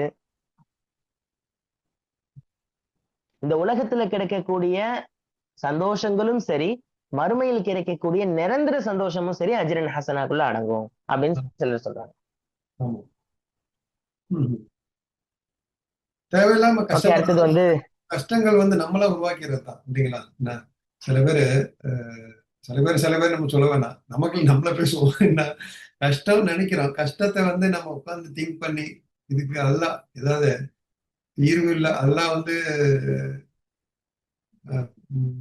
இந்த உலகத்துல கிடைக்கக்கூடிய சந்தோஷங்களும் சரி, மறுமையில் கிடைக்கக்கூடிய நிரந்தர சந்தோஷமும் சரி அஜ்ரன் ஹஸனாக்குள்ள அடங்கும் அப்படின்னு சிலர் சொல்றாங்க. ஆமா. ம். தேவையில்லாம ஓகே. அடுத்தது கஷ்டப்படுறது வந்து கஷ்டங்கள் வந்து நம்மளா உருவாக்கிறது தான் இல்லைங்களா? என்ன சில பேரு சில பேர் நம்ம சொல்ல வேணாம். நமக்கு நம்மள பேசுவோம். என்ன கஷ்டம் நினைக்கிறோம். கஷ்டத்தை வந்து நம்ம உட்கார்ந்து திங்க் பண்ணி இதுக்கு அல்லாஹ் ஏதாவது தீர்வு இல்ல அல்லாஹ் வந்து அஹ், உம்,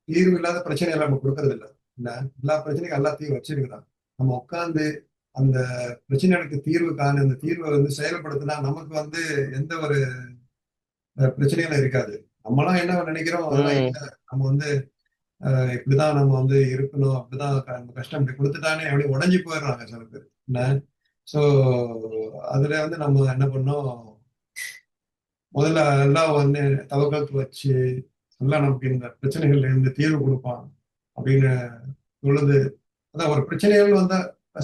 தீர்வு இல்லாத பிரச்சனை நம்ம கொடுக்கறது இல்ல. என்ன எல்லா பிரச்சனைக்கும் அல்லாஹ் தீர்வு வச்சிருக்கிறான். நம்ம உட்கார்ந்து அந்த பிரச்சனைகளுக்கு தீர்வு காண அந்த தீர்வை வந்து செயல்படுத்தினா நமக்கு வந்து எந்த ஒரு பிரச்சனைகளும் இருக்காது. நம்மளாம் என்ன நினைக்கிறோம் அதெல்லாம் ம், இல்ல. நம்ம வந்து இப்படிதான் நம்ம வந்து இருக்கணும். அப்படிதான் நம்ம கஷ்டம் இப்படி கொடுத்துட்டானே அப்படி உடைஞ்சு போயிடுறாங்க சில பேர். என்ன சோ அதுல வந்து நம்ம என்ன பண்ணோம் முதல்ல எல்லாம் வந்து தவக்கத்து வச்சு எல்லாம் நமக்கு இந்த பிரச்சனைகள்ல இருந்து தீர்வு கொடுப்பான் அப்படின்னு சொல்லுது. அதான் ஒரு பிரச்சனைகள் வந்தா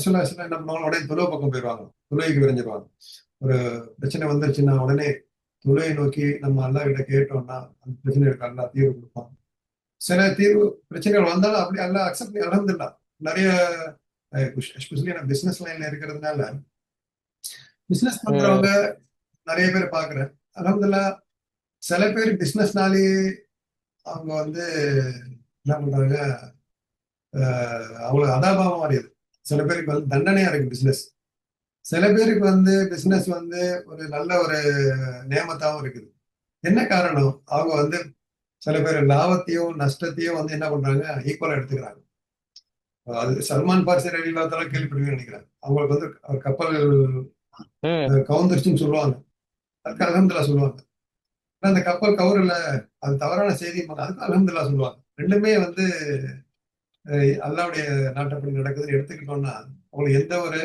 சில சில என்ன பண்ணுவாங்க உடனே துளவு பக்கம் போயிடுவாங்க. துளைக்கு விரைஞ்சிருவாங்க. ஒரு பிரச்சனை வந்துருச்சுன்னா உடனே துளையை நோக்கி நம்ம அல்லா கிட்ட கேட்டோம்னா அந்த பிரச்சனைகளுக்கு அல்லா தீர்வு கொடுப்பான். சில தீர்வு பிரச்சனைகள் வந்தாலும் அப்படி எல்லாம் அக்செப்ட் பண்ணி அலமதுல்லா நிறைய எஸ்பெஷலி நான் பிசினஸ் லைன்ல இருக்கிறதுனால பிசினஸ் ம், பண்றவங்க நிறைய பேர் பாக்குறேன். அலமதுல்லா சில பேர் பிசினஸ்னாலே அவங்க வந்து என்ன பண்றாங்க அவங்களுக்கு அதாபாவம் மாறியது. சில பேருக்கு வந்து தண்டனையா இருக்கு பிசினஸ். சில பேருக்கு வந்து பிசினஸ் வந்து ஒரு நல்ல ஒரு நேமத்தாவும் இருக்குது. என்ன காரணம் அவங்க வந்து சில பேர் லாபத்தையும் நஷ்டத்தையும் வந்து என்ன பண்றாங்க ஈக்குவலா எடுத்துக்கிறாங்க. அது சல்மான் பார்சி ரலியல்லாஹு கேள்விப்படுவீங்கன்னு நினைக்கிறேன். அவங்களுக்கு வந்து அவர் கப்பல் ம், கவுந்துருச்சுன்னு சொல்லுவாங்க. அதுக்கு அல்ஹம்துலில்லாஹ் சொல்லுவாங்க. ஆனா அந்த கப்பல் கவுரல அது தவறான செய்தி அதுக்கு அல்ஹம்துலில்லாஹ் சொல்லுவாங்க. ரெண்டுமே வந்து அல்லாவுடைய நாட்டப்படி நடக்குதுன்னு எடுத்துக்கிட்டோம்னா அவங்களுக்கு எந்த ஒரு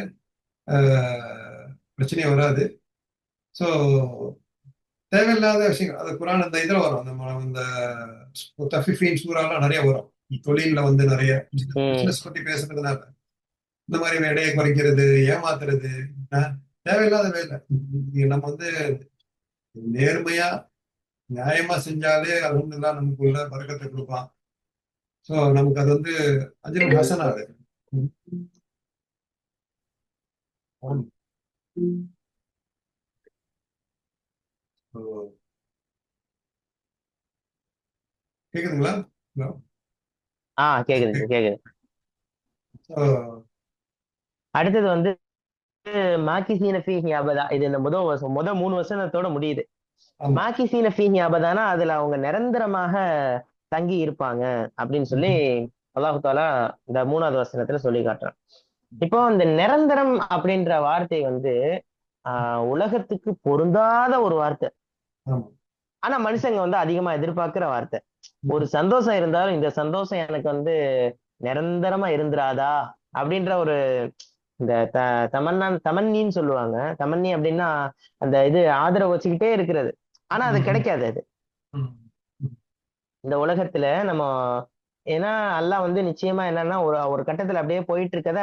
பிரச்சனையும் வராது. ஸோ தேவையில்லாத விஷயங்கள் அது குரான் இந்த இதுல வரும். நம்ம இந்த தஃபிஃபீன் சூறாலாம் நிறைய வரும். தொழில்ல வந்து நிறைய ம் பிசினஸ் பத்தி பேசுறதுனால இந்த மாதிரி எடையை குறைக்கிறது, ஏமாத்துறது, தேவையில்லாத வேலை. நம்ம வந்து நேர்மையா நியாயமா செஞ்சாலே அல்ஹம்துலில்லாஹ் நமக்குள்ள பரக்கத்தை கொடுப்பான். சோ நமக்கு அது வந்து அஜ்ருல் ஹசனா அது. ஆமா. So, கேக்குதுங்களா? ஹலோ. கேக்குது கேக்குது. அடுத்தது வந்து மாக்கிசீன ஃபீஹி அபதா. இது இந்த முத 3 வசனத்தோட முடியுது. ஆமா. மாக்கிசீன ஃபீஹி அபதானா அதுல அவங்க நிரந்தரமாக தங்கி இருப்பாங்க அப்படின்னு சொல்லி அல்லாஹு தாலா இந்த 3வது வசனத்துல சொல்லி காட்டுறான். இப்போ இந்த நிரந்தரம் அப்படின்ற வார்த்தை வந்து உலகத்துக்கு பொருந்தாத ஒரு வார்த்தை. ஆமா. ஆனா மனுஷங்க வந்து அதிகமா எதிர்பார்க்கிற வார்த்தை. ஒரு சந்தோஷம் இருந்தாலும் இந்த சந்தோஷம் எனக்கு வந்து நிரந்தரமா இருந்துராதா அப்படின்ற ஒரு இந்த தமன்னின்னு சொல்லுவாங்க. தமன்னி அப்படின்னா அந்த இது ஆதரவு வச்சுக்கிட்டே இருக்கிறது. ஆனா அது கிடைக்காது. அது ம். இந்த உலகத்துல நம்ம ஏன்னா அல்லாஹ் வந்து நிச்சயமா என்னன்னா ஒரு ஒரு கட்டத்துல அப்படியே போயிட்டு இருக்கத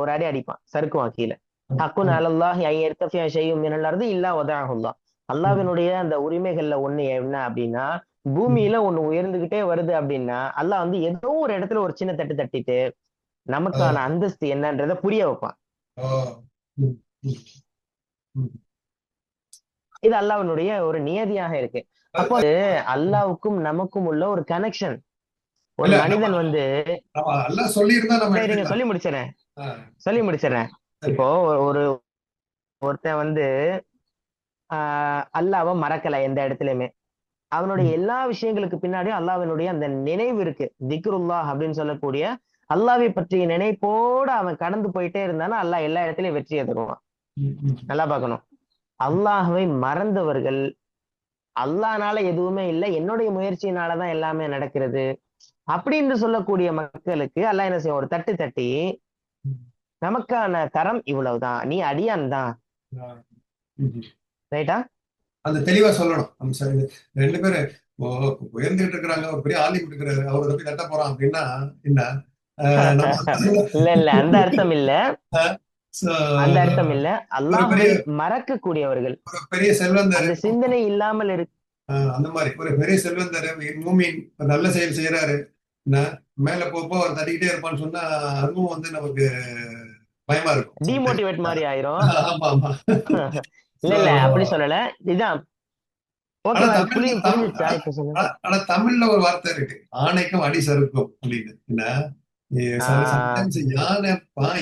ஒரு அடி அடிப்பான், சறுக்குவான் கீழே. ஹக்குன் அலல்லாஹி ஐ யர்தஃபிய ஷைஉம் மினல் அர்தி இல்லா வதஅஹுல்லாஹ். அல்லாஹ்வினுடைய அந்த உரிமைகள்ல ஒண்ணு என்ன அப்படின்னா, பூமியில ஒண்ணு உயர்ந்துகிட்டே வருது அப்படின்னா அல்லாஹ் வந்து ஏதோ ஒரு இடத்துல ஒரு சின்ன தட்டு தட்டிட்டு நமக்கான அந்தஸ்து என்னன்றத புரிய வைப்பான். ம். ம். ம். இது அல்லாஹ்வினுடைய ஒரு நியதியாக இருக்கு. அப்போ அல்லாஹ்வுக்கும் நமக்கும் உள்ள ஒரு கனெக்ஷன். ஒரு இல்ல நம்ம மனிதன் வந்து அல்லாஹ் சொல்லியிருந்தா நம்ம இருங்க எடுத்துக்கலாம். சொல்லி முடிச்சிடறேன். சரி. இப்போ ஒருத்தன் வந்து அல்லாஹ்வை மறக்கல எந்த இடத்துலயுமே. அவனுடைய எல்லா விஷயங்களுக்கு பின்னாடியும் அல்லாஹ்வினுடைய அந்த நினைவு இருக்கு. திக்ருல்லாஹ் அப்படின்னு சொல்லக்கூடிய அல்லாஹ்வை பற்றிய நினைப்போட அவன் கடந்து போயிட்டே இருந்தானா அல்லாஹ் எல்லா இடத்துலயும் வெற்றியை தருவான். நல்லா பார்க்கணும். அல்லாஹ்வை மறந்தவர்கள் அல்லாஹ்னால எதுவுமே இல்லை, என்னுடைய முயற்சியினாலதான் எல்லாமே நடக்கிறது அப்படின்னு சொல்லக்கூடிய மக்களுக்கு அல்லாஹ் என்ன செய்யும், ஒரு தட்டு தட்டி நமக்கான தரம் இவ்வளவுதான், நீ அடியான் தான். ரைட்டா? அந்த தெளிவா சொல்லணும். நம்ம சரி 2 பேரு உயர்ந்துகிட்டு இருக்கிறாங்க, ஒரு பெரிய ஆலிம் இருக்கிறாரு, அவரை போய் தட்ட போறான் அப்படின்னா என்ன? இல்ல அந்த அர்த்தம் இல்ல. அந்த அர்த்தம் இல்ல. ஒரு பெரிய அல்லாஹ்வை மறக்கக்கூடியவர்கள், ஒரு பெரிய செல்வந்தர் அந்த சிந்தனை இல்லாமல் இருக்கு. அந்த மாதிரி ஒரு பெரிய செல்வந்தர் மூமின் நல்ல செயல் செய்யறாரு, மேல போப்போ அவர் தட்டிக்கிட்டே இருப்பான்னு சொன்னா அதுவும் வந்து நமக்கு பயமா இருக்கும். டிமோட்டிவேட் மாதிரி ஆயிரும். ஆமா ஆமா. இல்ல அப்படி சொல்லல. இதுதான் ஓகே. புரிஞ்சிச்சா இப்ப சொல்லுங்க. ஆனா தமிழ்ல ஒரு வார்த்தை இருக்கு, ஆணைக்கும் அடி சறுக்கும் அப்படின்னு. சம்டைம்ஸ்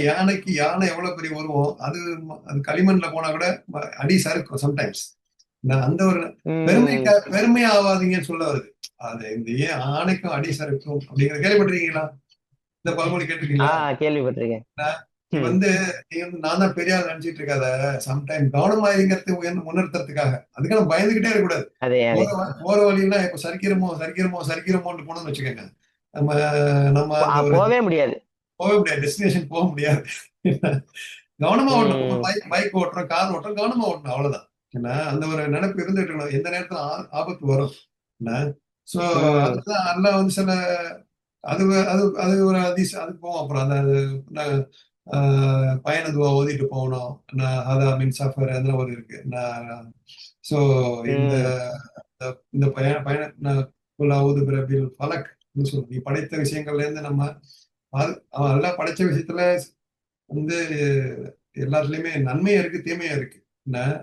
யானைக்கு யானை எவ்வளவு பெரிய உருவம், அது அது களிமண்ல போனா கூட அடி சறுக்கும் சம்டைம்ஸ். அந்த ஒரு பெருமை ஆகாதீங்கன்னு சொல்ல வருது. அது இந்த ஏன் ஆணைக்கும் அடி சறுக்கும் அப்படிங்கிற கேள்விப்பட்டிருக்கீங்களா? இந்த பழமொழி கேட்டிருக்கீங்களா? கேள்விப்பட்டிருக்கேன். வந்து நீ வந்து நான் தான் பெரிய ஆள் நினைச்சிட்டு இருக்காத, சம்டைம் கவனமா இருக்கிறது உணர்த்துறதுக்காக. அதுக்காக பயந்துகிட்டே இருக்கக்கூடாது. போற வழியில இப்ப சரிக்கிறோமோன்னு போனோம்னு வச்சுக்கோங்க, நம்ம நம்ம போகவே முடியாது, டெஸ்டினேஷன் போக முடியாது. கவனமா ஓட்டணும். பைக் ஓட்டுறோம், கார் ஓட்டுறோம், கவனமா ஓட்டணும், அவ்வளவுதான். ஏன்னா அந்த ஒரு நினைப்பு இருந்துட்டு இருக்கணும், எந்த நேரத்துல ஆபத்து வரும். சோ அதுதான் அல்லாஹ் வந்து சில அது அது அது ஒரு அது போவோம். அப்புறம் அந்த பயண துவா ஓதிட்டு போகணும். அதா மின் சஃபர் அதெல்லாம் ஒரு இருக்கு. சோ இந்த இந்த பயண பிரபில் பலக் சொல்லு, நீ படைத்த விஷயங்கள்ல இருந்து நம்ம அவன் எல்லாம் படைச்ச விஷயத்துல வந்து எல்லாத்துலயுமே நன்மையா இருக்கு, தீமையா இருக்கு.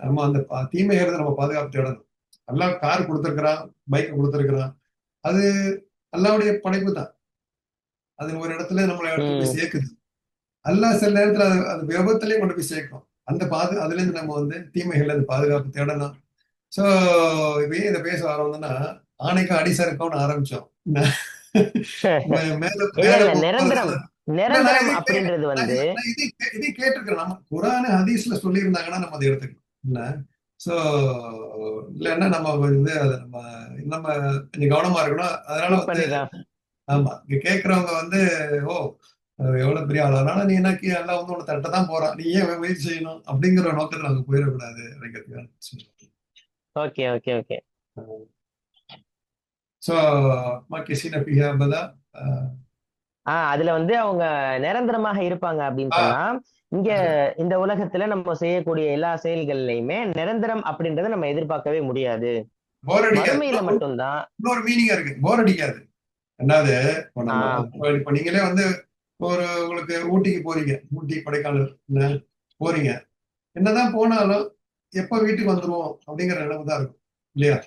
நம்ம அந்த தீமையை நம்ம பாதுகாப்பு தேடணும். எல்லாம் கார் கொடுத்துருக்கிறான், பைக் கொடுத்துருக்கிறான், அது அல்லாவுடைய படைப்பு தான். அது ஒரு இடத்துல நம்மளை எடுத்து போய் சேர்க்குது. அல்லாஹ் சில நேரத்துல அது விபத்திலேயே கொண்டு போய் சேர்க்கும். அந்த அதுல இருந்து நம்ம வந்து தீமைகள்ல இருந்து பாதுகாப்பு தேடணும். சோ இப்பயே இதை பேச ஆரம்பிச்சோம்னா ஆணைக்கும் அடிசருக்கும்னு ஆரம்பிச்சோம். நிரந்தரம் அப்படின்றது வந்து இதை கேட்டிருக்கிறோம். நம்ம குரான் ஹதீஸ்ல சொல்லி இருந்தாங்கன்னா நம்ம அதை எடுத்துக்கலாம். சோ இல்லைன்னா நம்ம வந்து அதை நம்ம கொஞ்சம் கவனமா இருக்கணும். அதனால வந்து ஆமா, இங்க கேட்கிறவங்க வந்து ஓ எவ்வளவு பெரிய ஆள், அதனால நீ என்ன எல்லாம் வந்து உன்னை தட்ட தான் போறான், நீ ஏன் முயற்சி செய்யணும் அப்படிங்கிற நோக்கத்துல அங்க போயிடக்கூடாது அப்படிங்கிறதுக்காக. Okay okay okay. சோ மாக்கிசின பிஹா பதா. அதுல வந்து அவங்க நிரந்தரமாக இருப்பாங்க அப்படின்னு ஆ, சொன்னா, இங்க இந்த உலகத்துல நம்ம செய்யக்கூடிய எல்லா செயல்கள்லயுமே நிரந்தரம் அப்படின்றத நம்ம எதிர்பார்க்கவே முடியாது. போர் அடிக்காது. மறுமையில மட்டும்தான். இன்னொரு மீனிங்கா இருக்கு, போர் அடிக்காது. என்னது, இப்போ நம்ம ஆஹ் இப்போ நீங்களே வந்து ஒரு உங்களுக்கு ஊட்டிக்கு போறீங்க, ஊட்டி கொடைக்கானல் என்ன, போறீங்க. என்னதான் போனாலும் எப்ப வீட்டுக்கு வந்துருவோம் அப்படிங்கிற நிலைமை தான் இருக்கும் இல்லையா?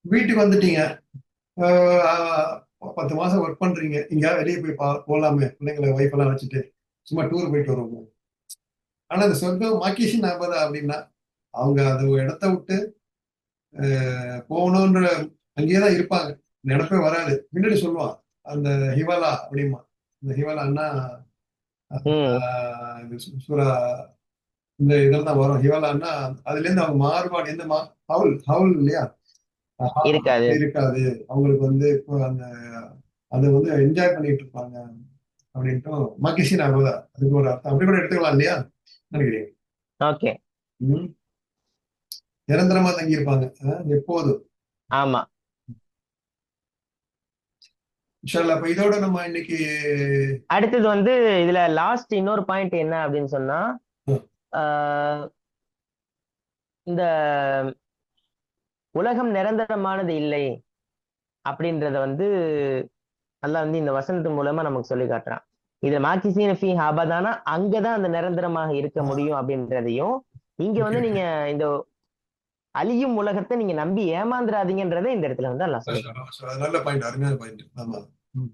வீட்டுக்கு வந்துட்டீங்க, 10 மாசம் ஒர்க் பண்றீங்க, எங்கேயாவது வெளியே போய் போலாமே பிள்ளைங்களை ஒய்ஃப் எல்லாம் வச்சுட்டு சும்மா டூர் போயிட்டு வருவோம். ஆனா இந்த சொர்க்கம் மாக்கிஷி நாபதா அப்படின்னா அவங்க அந்த இடத்த விட்டு போகணுன்ற அங்கேயேதான் இருப்பாங்க. நினைப்பே வராது. பின்னாடி சொல்லுவான் அந்த ஹிவாலா அப்படிமா. இந்த ஹிவாலான்னா உம் இது சூரா இந்த இதெல்லாம் தான் வரும். ஹிவாலான்னா அதுல இருந்து அவங்க மாறுபாடு எந்த ஹவுல் ஹவுல் இல்லையா? இருக்காது. இருக்காது. அவங்களுக்கு வந்து இப்போ அந்த அதை வந்து என்ஜாய் பண்ணிட்டு இருப்பாங்க அப்படின்ட்டு மகிழ்ச்சி நாபதா அதுக்கு ஒரு அர்த்தம் அப்படி கூட எடுத்துக்கலாம் இல்லையா நினைக்கிறீங்க? ஓகே. ம். நிரந்தரமா தங்கி இருப்பாங்க எப்போதும். ஆமா. இன்ஷால்லா. அப்ப இதோட நம்ம இன்னைக்கு அடுத்தது வந்து இதுல லாஸ்ட் இன்னொரு பாயிண்ட் என்ன அப்படின்னு சொன்னா, ம், ஆஹ் இந்த உலகம் நிரந்தரமானது இல்லை அப்படின்றத வந்து அல்லாஹ் வந்து இந்த வசனத்து மூலமா நமக்கு சொல்லி காட்டுறான். இதுல மாக்கிசீன ஃபீ அபதானா அங்கதான் அந்த நிரந்தரமாக இருக்க முடியும் அப்படின்றதையும், இங்க ஓகே வந்து ஓகே. நீங்க இந்த அழியும் உலகத்தை நீங்க நம்பி ஏமாந்துராதீங்கன்றதை இந்த இடத்துல வந்து அல்லாஹ் சொல்லி காட்டுறான். நல்ல பாயிண்ட், அருமையான பாயிண்ட். ஆமா. ம்.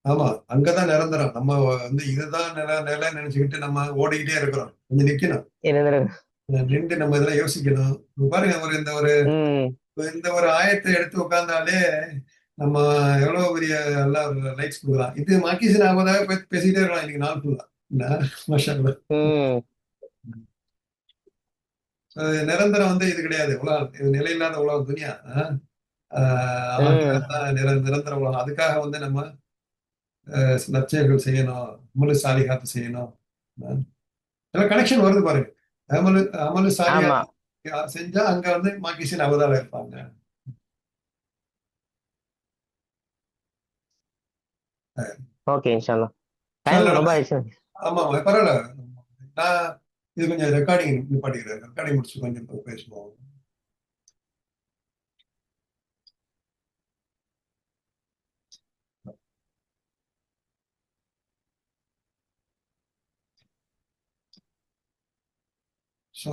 ஆமா, அங்கதான் நிரந்தரம். நம்ம வந்து இதுதான் நிலை நினைச்சுக்கிட்டு நம்ம ஓடிக்கிட்டே இருக்கிறோம். கொஞ்சம் நிக்கணும். நிரந்தரம். நின்று நம்ம இதெல்லாம் யோசிக்கணும். இப்ப பாருங்க, உம் இந்த ஒரு ஆயத்தை எடுத்து உட்கார்ந்தாலே நம்ம எவ்வளவு பெரிய எல்லாம் லைக்ஸ் கொடுக்குறான். இது மாக்கிஸ் நாமதாக பேசிக்கிட்டே இருக்கலாம் இன்னைக்கு நாள் ஃபுல்லா. என்ன மாஷா அல்லாஹ். உம் நிரந்தரம் வந்து இது கிடையாது உலகம். இது நிலையில்லாத உலகம் துனியா. உம் தான் நிரந்தர உலகம். அதுக்காக வந்து நம்ம நற்செயல்கள் செய்யணும், அமலு சாலிகாத்து செய்யணும். எல்லாம் கனெக்ஷன் வருது பாருங்க. அமலு அமலு ஆமா. சாலிகாத்து செஞ்சா அங்க வந்து மாக்கிசின் அவதாரம் இருப்பாங்க. ஓகே இன்ஷா அல்லாஹ். So, டைம் அதனால ரொம்ப ஆயிடுச்சு. ஆமா ஆமா, பரவாயில்ல. நான் இது கொஞ்சம் ரெக்கார்டிங் நிப்பாட்டிக்கிறேன். ரெக்கார்டிங் முடிச்சு கொஞ்சம் பேசுவோம். ஸோ